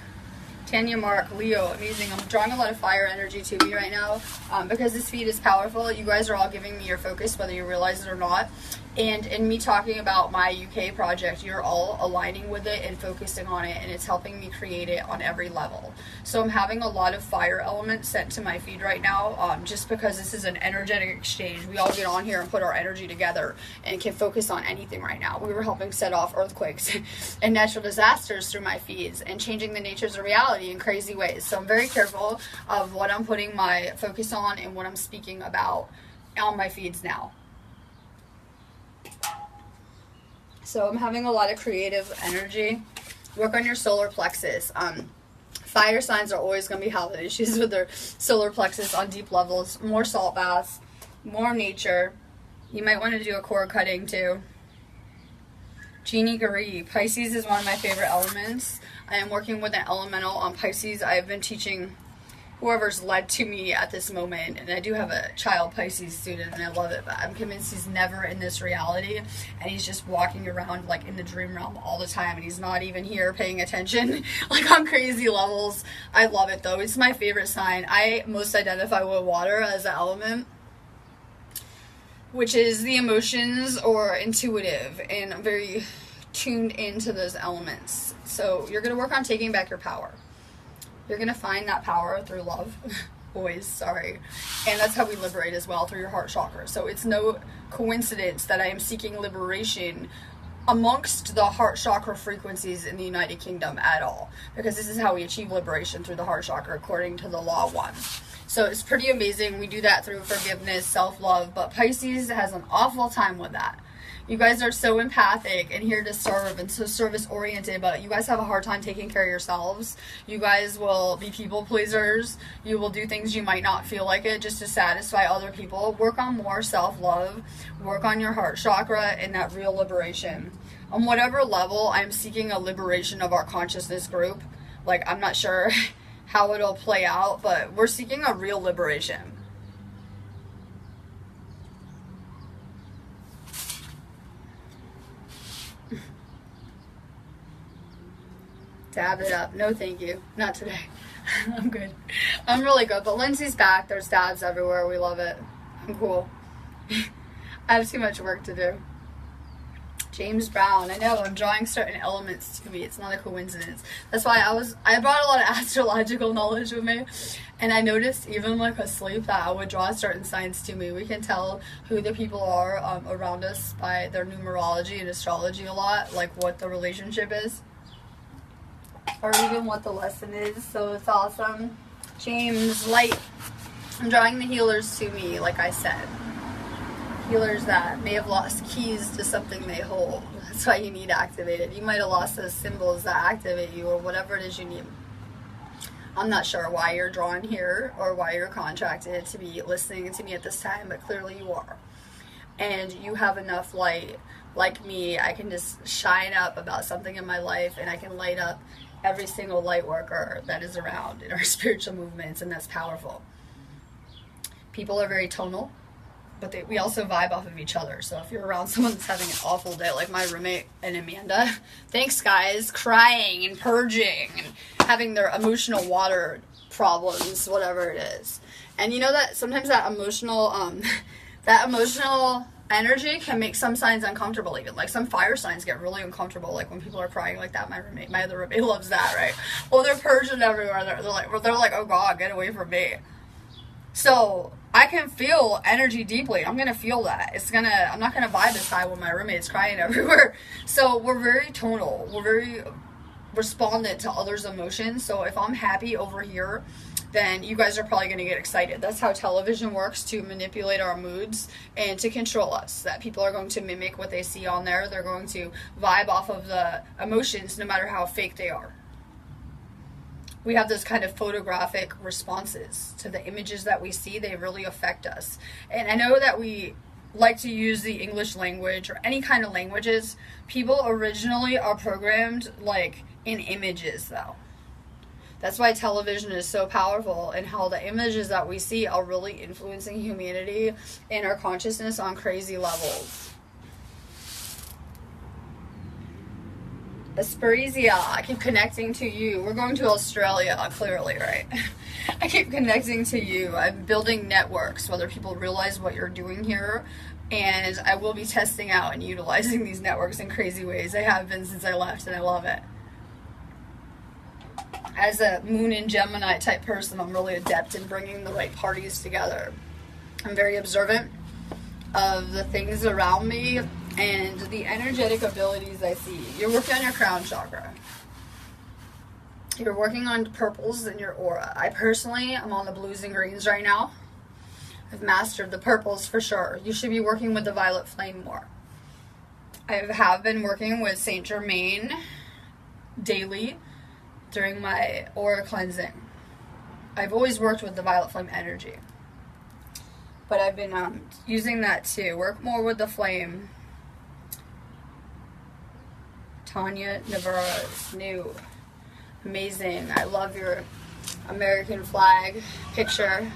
Tanya Mark, Leo, amazing. I'm drawing a lot of fire energy to me right now because this feed is powerful. You guys are all giving me your focus, whether you realize it or not. And in me talking about my UK project, you're all aligning with it and focusing on it, and it's helping me create it on every level. So I'm having a lot of fire elements sent to my feed right now, just because this is an energetic exchange. We all get on here and put our energy together and can focus on anything right now. We were helping set off earthquakes and natural disasters through my feeds and changing the natures of reality in crazy ways. So I'm very careful of what I'm putting my focus on and what I'm speaking about on my feeds now. So I'm having a lot of creative energy. Work on your solar plexus. Fire signs are always going to be having issues with their solar plexus on deep levels. More salt baths, more nature. You might want to do a core cutting too. Jeannie Gary, Pisces is one of my favorite elements. I am working with an elemental on Pisces. I've been teaching whoever's led to me at this moment, and I do have a child Pisces student, and I love it, but I'm convinced he's never in this reality, and he's just walking around like in the dream realm all the time, and he's not even here paying attention like on crazy levels. I love it though. It's my favorite sign. I most identify with water as an element, which is the emotions or intuitive, and I'm very tuned into those elements. So you're going to work on taking back your power. You're going to find that power through love. Boys, sorry. And that's how we liberate as well, through your heart chakra. So it's no coincidence that I am seeking liberation amongst the heart chakra frequencies in the United Kingdom at all. Because this is how we achieve liberation, through the heart chakra, according to the Law 1. So it's pretty amazing. We do that through forgiveness, self-love. But Pisces has an awful time with that. You guys are so empathic and here to serve and so service-oriented, but you guys have a hard time taking care of yourselves. You guys will be people pleasers. You will do things you might not feel like it just to satisfy other people. Work on more self-love. Work on your heart chakra and that real liberation. On whatever level, I'm seeking a liberation of our consciousness group. Like, I'm not sure how it'll play out, but we're seeking a real liberation. Dab it up. No, thank you. Not today. I'm good. I'm really good. But Lindsay's back. There's dabs everywhere. We love it. I'm cool. I have too much work to do. James Brown. I know, I'm drawing certain elements to me. It's not a coincidence. That's why I brought a lot of astrological knowledge with me. And I noticed even like asleep that I would draw certain signs to me. We can tell who the people are around us by their numerology and astrology a lot. Like what the relationship is. Or even what the lesson is. So it's awesome. James, light. I'm drawing the healers to me, like I said. Healers that may have lost keys to something they hold. That's why you need activated. You might have lost those symbols that activate you or whatever it is you need. I'm not sure why you're drawn here or why you're contracted to be listening to me at this time, but clearly you are. And you have enough light. Like me, I can just shine up about something in my life and I can light up every single light worker that is around in our spiritual movements, and that's powerful. People are very tonal. But we also vibe off of each other. So if you're around someone that's having an awful day, like my roommate and Amanda, thanks guys, crying and purging and having their emotional water problems, whatever it is. And you know that sometimes that emotional energy can make some signs uncomfortable even. Like some fire signs get really uncomfortable, like when people are crying like that. My other roommate loves that, right? Well, they're purging everywhere. They're like, oh God, get away from me. So I can feel energy deeply. I'm gonna feel that. I'm not gonna vibe as high when my roommate's crying everywhere. So we're very tonal. We're very respondent to others' emotions. So if I'm happy over here, then you guys are probably gonna get excited. That's how television works, to manipulate our moods and to control us. That people are going to mimic what they see on there. They're going to vibe off of the emotions no matter how fake they are. We have those kind of photographic responses to the images that we see. They really affect us. And I know that we like to use the English language or any kind of languages. People originally are programmed like in images though. That's why television is so powerful, and how the images that we see are really influencing humanity and our consciousness on crazy levels. Asperizia, I keep connecting to you. We're going to Australia, clearly, right? I keep connecting to you. I'm building networks, whether people realize what you're doing here, and I will be testing out and utilizing these networks in crazy ways. I have been since I left, and I love it. As a Moon and Gemini type person, I'm really adept in bringing the right parties together. I'm very observant of the things around me and the energetic abilities I see. You're working on your crown chakra. You're working on purples in your aura. I personally am on the blues and greens right now. I've mastered the purples for sure. You should be working with the violet flame more. I have been working with Saint Germain daily during my aura cleansing. I've always worked with the violet flame energy. But I've been using that to work more with the flame. Tanya Navarro is new. Amazing. I love your American flag picture.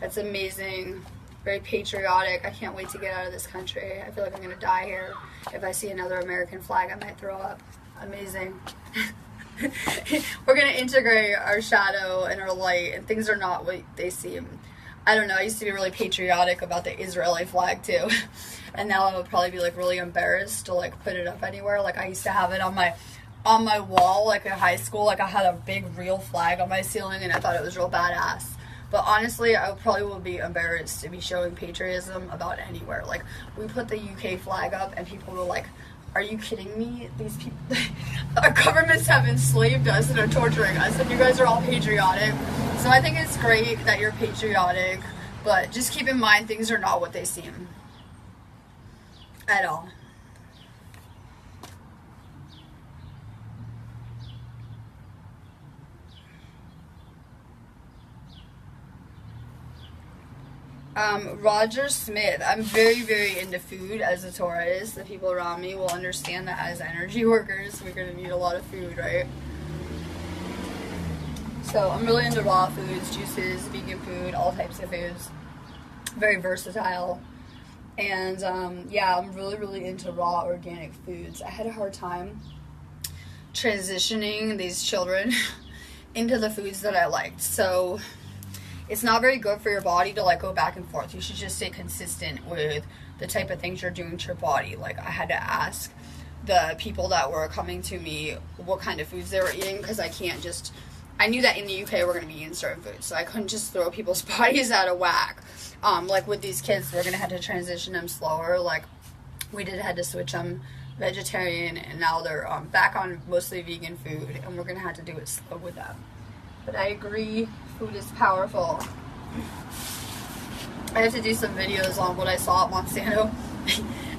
That's amazing. Very patriotic. I can't wait to get out of this country. I feel like I'm going to die here. If I see another American flag, I might throw up. Amazing. We're going to integrate our shadow and our light, and things are not what they seem. I don't know. I used to be really patriotic about the Israeli flag too. And now I would probably be like really embarrassed to like put it up anywhere. Like I used to have it on my wall, like in high school. Like I had a big real flag on my ceiling, and I thought it was real badass. But honestly, I probably will be embarrassed to be showing patriotism about anywhere. Like we put the UK flag up, and people were like, "Are you kidding me? These people, our governments have enslaved us and are torturing us, and you guys are all patriotic." So I think it's great that you're patriotic, but just keep in mind things are not what they seem. At all. Roger Smith. I'm very, very into food as a Taurus. The people around me will understand that as energy workers, we're going to need a lot of food, right? So I'm really into raw foods, juices, vegan food, all types of foods. Very versatile. And yeah, I'm really into raw organic foods. I had a hard time transitioning these children into the foods that I liked. So it's not very good for your body to like go back and forth. You should just stay consistent with the type of things you're doing to your body. Like I had to ask the people that were coming to me what kind of foods they were eating, because I knew that in the UK we're going to be eating certain foods, so I couldn't just throw people's bodies out of whack. Like with these kids, we're going to have to transition them slower. Like we had to switch them vegetarian, and now they're back on mostly vegan food, and we're going to have to do it slow with them. But I agree, food is powerful. I have to do some videos on what I saw at Monsanto.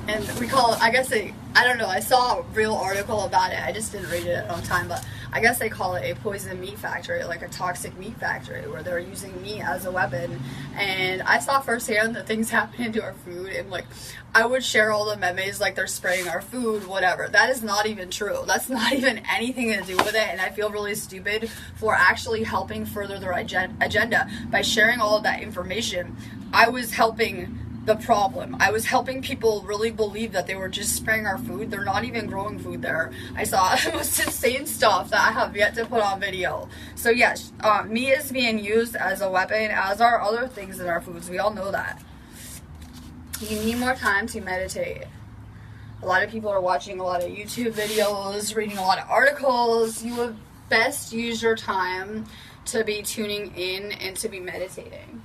And we call it, I don't know, I saw a real article about it. I just didn't read it on time, but I guess they call it a poison meat factory, like a toxic meat factory, where they're using meat as a weapon. And I saw firsthand that things happen to our food, and like I would share all the memes like they're spraying our food, whatever. That is not even true. That's not even anything to do with it, and I feel really stupid for actually helping further their agenda. By sharing all of that information, I was helping the problem. I was helping people really believe that they were just spraying our food. They're not even growing food there. I saw the most insane stuff that I have yet to put on video. So yes, meat is being used as a weapon, as are other things in our foods. We all know that. You need more time to meditate. A lot of people are watching a lot of YouTube videos, reading a lot of articles. You would best use your time to be tuning in and to be meditating.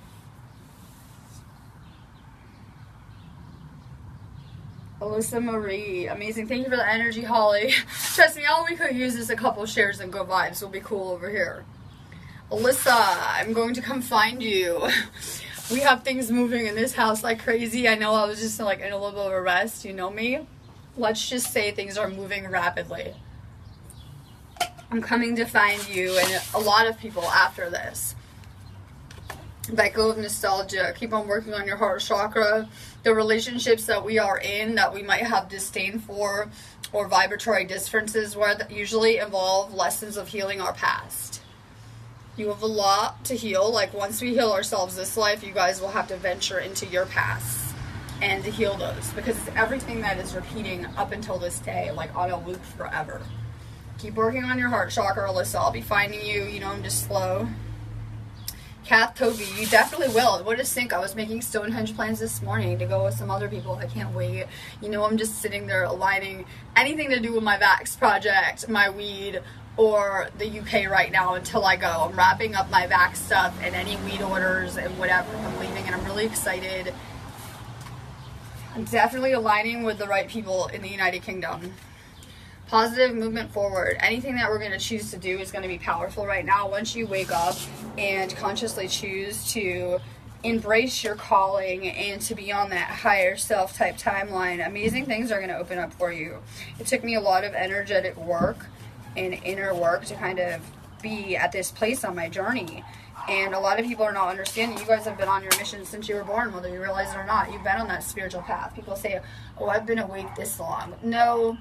Alyssa Marie, amazing. Thank you for the energy, Holly. Trust me, all we could use is a couple shares and good vibes. We'll be cool over here. Alyssa, I'm going to come find you. We have things moving in this house like crazy. I know I was just like in a little bit of a rest. You know me. Let's just say things are moving rapidly. I'm coming to find you and a lot of people after this. Let go of nostalgia. Keep on working on your heart chakra. The relationships that we are in that we might have disdain for or vibratory differences usually involve lessons of healing our past. You have a lot to heal. Like once we heal ourselves this life, you guys will have to venture into your past and to heal those, because it's everything that is repeating up until this day, like on a loop forever. Keep working on your heart chakra, Alyssa. I'll be finding you. You know, I'm just slow. Kath Toby, you definitely will. What a sync. I was making Stonehenge plans this morning to go with some other people. I can't wait. You know, I'm just sitting there aligning anything to do with my Vax project, my weed, or the UK right now until I go. I'm wrapping up my Vax stuff and any weed orders and whatever. I'm leaving, and I'm really excited. I'm definitely aligning with the right people in the United Kingdom. Positive movement forward. Anything that we're going to choose to do is going to be powerful right now. Once you wake up and consciously choose to embrace your calling and to be on that higher self type timeline, amazing things are going to open up for you. It took me a lot of energetic work and inner work to kind of be at this place on my journey. And a lot of people are not understanding. You guys have been on your mission since you were born, whether you realize it or not. You've been on that spiritual path. People say, oh, I've been awake this long. No.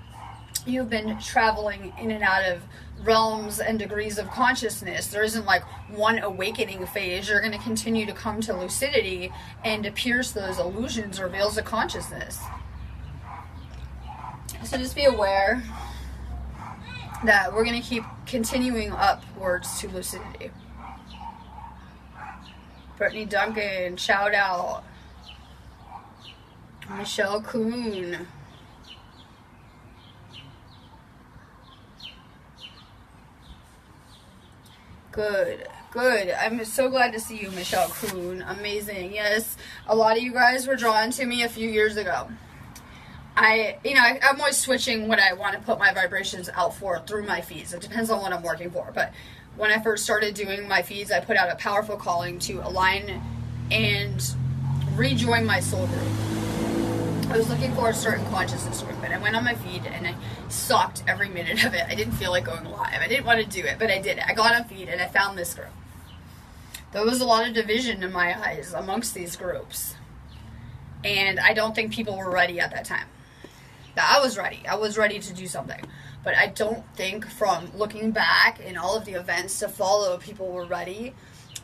You've been traveling in and out of realms and degrees of consciousness. There isn't like one awakening phase. You're going to continue to come to lucidity and to pierce those illusions or veils of consciousness. So just be aware that we're going to keep continuing upwards to lucidity. Brittany Duncan, shout out. Michelle Kuhn. Good. I'm so glad to see you, Michelle Kuhn. Amazing. Yes, a lot of you guys were drawn to me a few years ago. I'm always switching what I want to put my vibrations out for through my feeds. It depends on what I'm working for. But when I first started doing my feeds, I put out a powerful calling to align and rejoin my soul group. I was looking for a certain consciousness group, and I went on my feed and I sucked every minute of it. I didn't feel like going live. I didn't want to do it, but I did it. I got on feed and I found this group. There was a lot of division in my eyes amongst these groups, and I don't think people were ready at that time. that. I was ready. I was ready to do something. But I don't think from looking back in all of the events to follow, people were ready.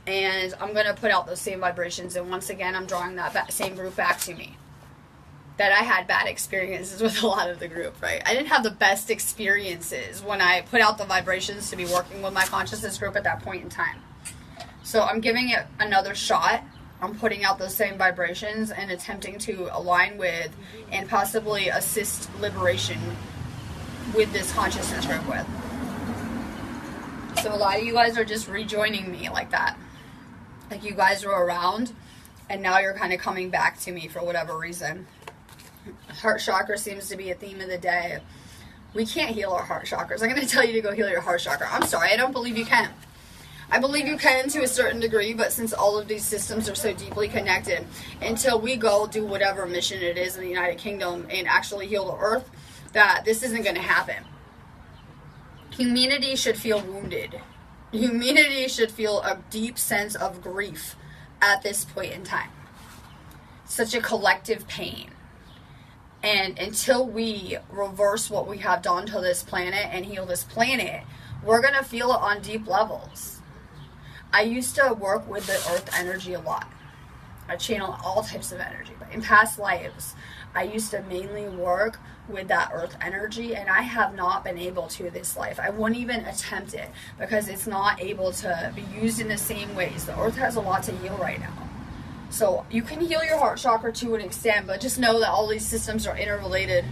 And I'm going to put out those same vibrations. And once again, I'm drawing that same group back to me. That I had bad experiences with a lot of the group, right? I didn't have the best experiences when I put out the vibrations to be working with my consciousness group at that point in time. So I'm giving it another shot. I'm putting out those same vibrations and attempting to align with and possibly assist liberation with this consciousness group with. So a lot of you guys are just rejoining me like that. Like you guys were around and now you're kind of coming back to me for whatever reason. Heart chakra seems to be a theme of the day. We can't heal our heart chakras. I'm going to tell you to go heal your heart chakra. I'm sorry, I don't believe you can. I believe you can to a certain degree, but since all of these systems are so deeply connected, until we go do whatever mission it is in the United Kingdom and actually heal the earth, that this isn't going to happen. Humanity should feel wounded. Humanity should feel a deep sense of grief at this point in time. Such a collective pain. And until we reverse what we have done to this planet and heal this planet, we're going to feel it on deep levels. I used to work with the earth energy a lot. I channel all types of energy. But in past lives, I used to mainly work with that earth energy, and I have not been able to this life. I wouldn't even attempt it because it's not able to be used in the same ways. The earth has a lot to heal right now. So you can heal your heart chakra to an extent, but just know that all these systems are interrelated.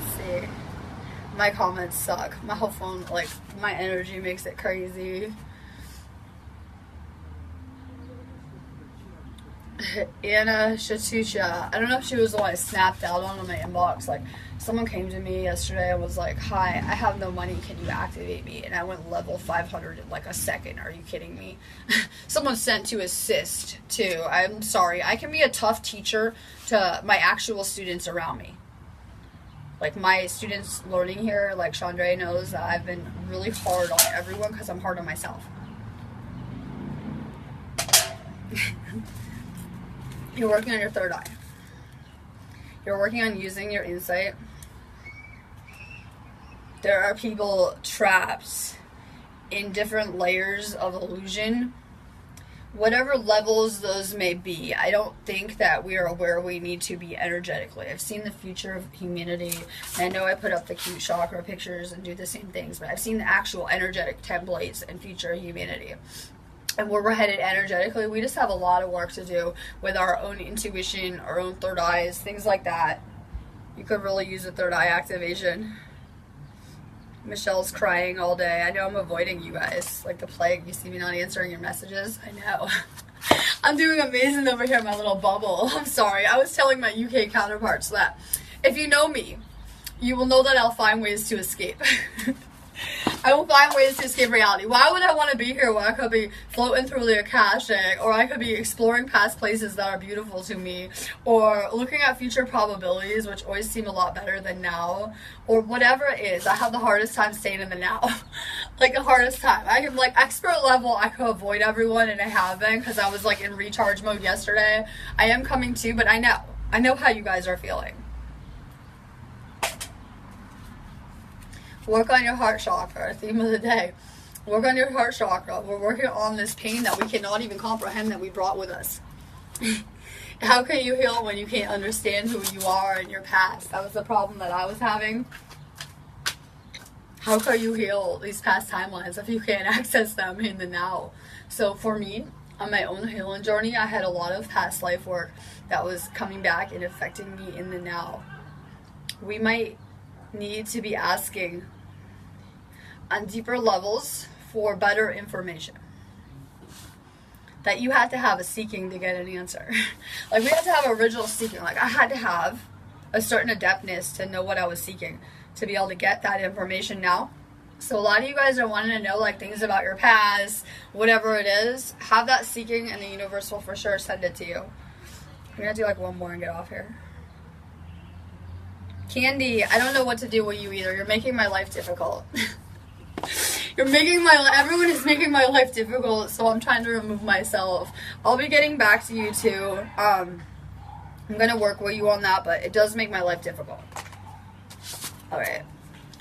Let's see. My comments suck. My whole phone, like, my energy makes it crazy. Anna Shatucha. I don't know if she was the one I snapped out on my inbox. Like, someone came to me yesterday and was like, "Hi, I have no money. Can you activate me?" And I went level 500 in like a second. Are you kidding me? Someone sent to assist too. I'm sorry. I can be a tough teacher to my actual students around me. Like my students learning here, like Chandra knows that I've been really hard on everyone because I'm hard on myself. You're working on your third eye. You're working on using your insight. There are people trapped in different layers of illusion. Whatever levels those may be, I don't think that we are where we need to be energetically. I've seen the future of humanity, and I know I put up the cute chakra pictures and do the same things, but I've seen the actual energetic templates and future of humanity. And where we're headed energetically, we just have a lot of work to do with our own intuition, our own third eyes, things like that. You could really use a third eye activation. Michelle's crying all day. I know I'm avoiding you guys like the plague. You see me not answering your messages? I know. I'm doing amazing over here in my little bubble. I'm sorry. I was telling my UK counterparts that if you know me, you will know that I'll find ways to escape. I will find ways to escape reality. Why would I want to be here when I could be floating through the Akashic, or I could be exploring past places that are beautiful to me, or looking at future probabilities, which always seem a lot better than now, or whatever it is. I have the hardest time staying in the now. Like the hardest time. I am like expert level, I could avoid everyone, and I have been because I was like in recharge mode yesterday. I am coming too, but I know how you guys are feeling. Work on your heart chakra, theme of the day. Work on your heart chakra. We're working on this pain that we cannot even comprehend that we brought with us. How can you heal when you can't understand who you are in your past? That was the problem that I was having. How can you heal these past timelines if you can't access them in the now? So for me, on my own healing journey, I had a lot of past life work that was coming back and affecting me in the now. We might need to be asking on deeper levels for better information. That you had to have a seeking to get an answer. Like we had to have original seeking. Like I had to have a certain adeptness to know what I was seeking to be able to get that information now. So a lot of you guys are wanting to know like things about your past, whatever it is. Have that seeking and the universe will for sure send it to you. I'm gonna do like one more and get off here. Candy, I don't know what to do with you either. You're making my life difficult. Everyone is making my life difficult, so I'm trying to remove myself. I'll be getting back to you too. I'm going to work with you on that, but it does make my life difficult. Alright.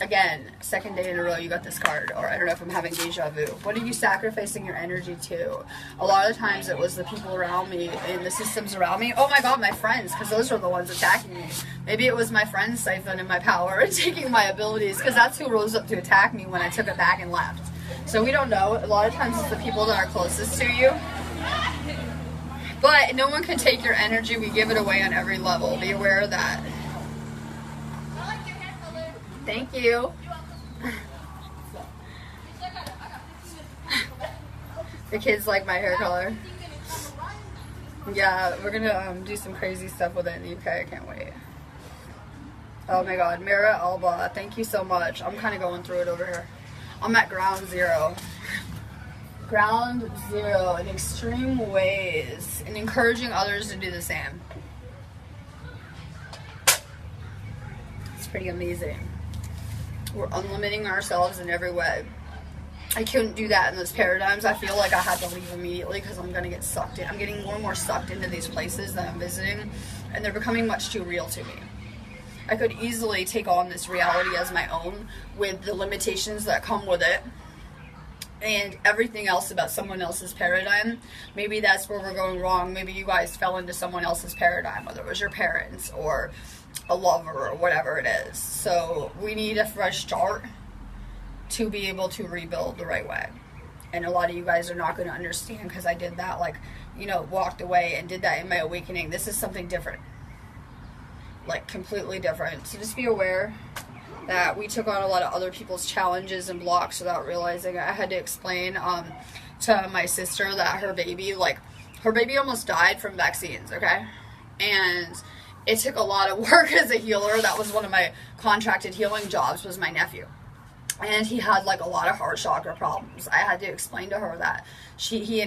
Again, second day in a row you got this card, or I don't know if I'm having deja vu. What are you sacrificing your energy to? A lot of times it was the people around me and the systems around me. Oh my god, my friends, because those were the ones attacking me. Maybe it was my friends siphoning my power and taking my abilities, because that's who rose up to attack me when I took it back and left. So we don't know. A lot of times it's the people that are closest to you. But no one can take your energy. We give it away on every level. Be aware of that. Thank you. The kids like my hair color. Yeah, we're gonna do some crazy stuff with it in the UK. I can't wait. Oh my god, Mira Alba, thank you so much. I'm kind of going through it over here. I'm at ground zero. Ground zero in extreme ways, and encouraging others to do the same. It's pretty amazing. We're unlimiting ourselves in every way. I couldn't do that in those paradigms. I feel like I had to leave immediately because I'm going to get sucked in. I'm getting more and more sucked into these places that I'm visiting, and they're becoming much too real to me. I could easily take on this reality as my own with the limitations that come with it and everything else about someone else's paradigm. Maybe that's where we're going wrong. Maybe you guys fell into someone else's paradigm, whether it was your parents or a lover or whatever it is. So we need a fresh start to be able to rebuild the right way. And a lot of you guys are not going to understand because I did that, like, you know, walked away and did that in my awakening. This is something different, like completely different. So just be aware that we took on a lot of other people's challenges and blocks without realizing it. I had to explain to my sister that her baby almost died from vaccines, okay? And it took a lot of work as a healer. That was one of my contracted healing jobs, was my nephew. And he had like a lot of heart chakra problems. I had to explain to her that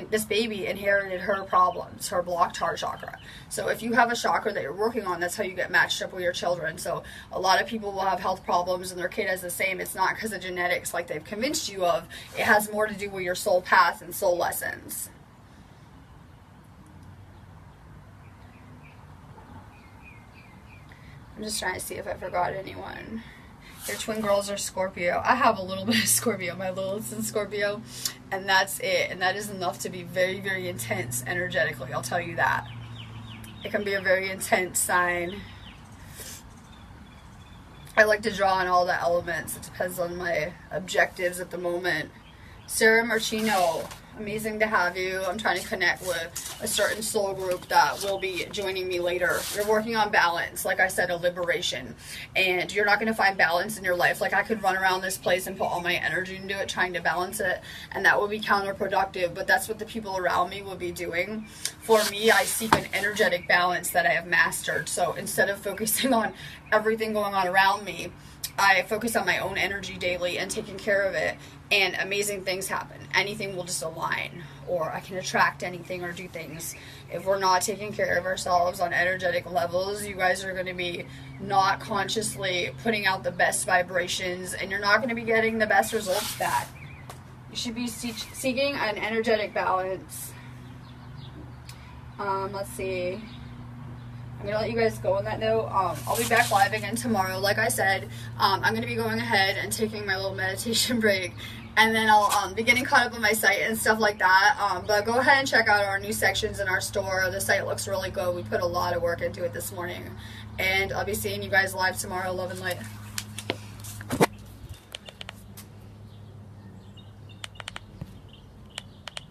this baby inherited her problems, her blocked heart chakra. So if you have a chakra that you're working on, that's how you get matched up with your children. So a lot of people will have health problems and their kid has the same. It's not because of genetics like they've convinced you of. It has more to do with your soul path and soul lessons. I'm just trying to see if I forgot anyone. Your twin girls are Scorpio. I have a little bit of Scorpio. My Lilith's in Scorpio, and that's it. And that is enough to be very, very intense energetically. I'll tell you that. It can be a very intense sign. I like to draw on all the elements. It depends on my objectives at the moment. Sarah Marchino, amazing to have you. I'm trying to connect with a certain soul group that will be joining me later. You're working on balance, like I said, a liberation. And you're not going to find balance in your life. Like I could run around this place and put all my energy into it, trying to balance it, and that would be counterproductive. But that's what the people around me will be doing. For me, I seek an energetic balance that I have mastered. So instead of focusing on everything going on around me, I focus on my own energy daily and taking care of it, and amazing things happen. Anything will just align, or I can attract anything or do things. If we're not taking care of ourselves on energetic levels, you guys are going to be not consciously putting out the best vibrations, and you're not going to be getting the best results back. You should be seeking an energetic balance. Let's see. I'm going to let you guys go on that note. I'll be back live again tomorrow. Like I said, I'm going to be going ahead and taking my little meditation break. And then I'll be getting caught up on my site and stuff like that. But go ahead and check out our new sections in our store. The site looks really good. We put a lot of work into it this morning. And I'll be seeing you guys live tomorrow. Love and light.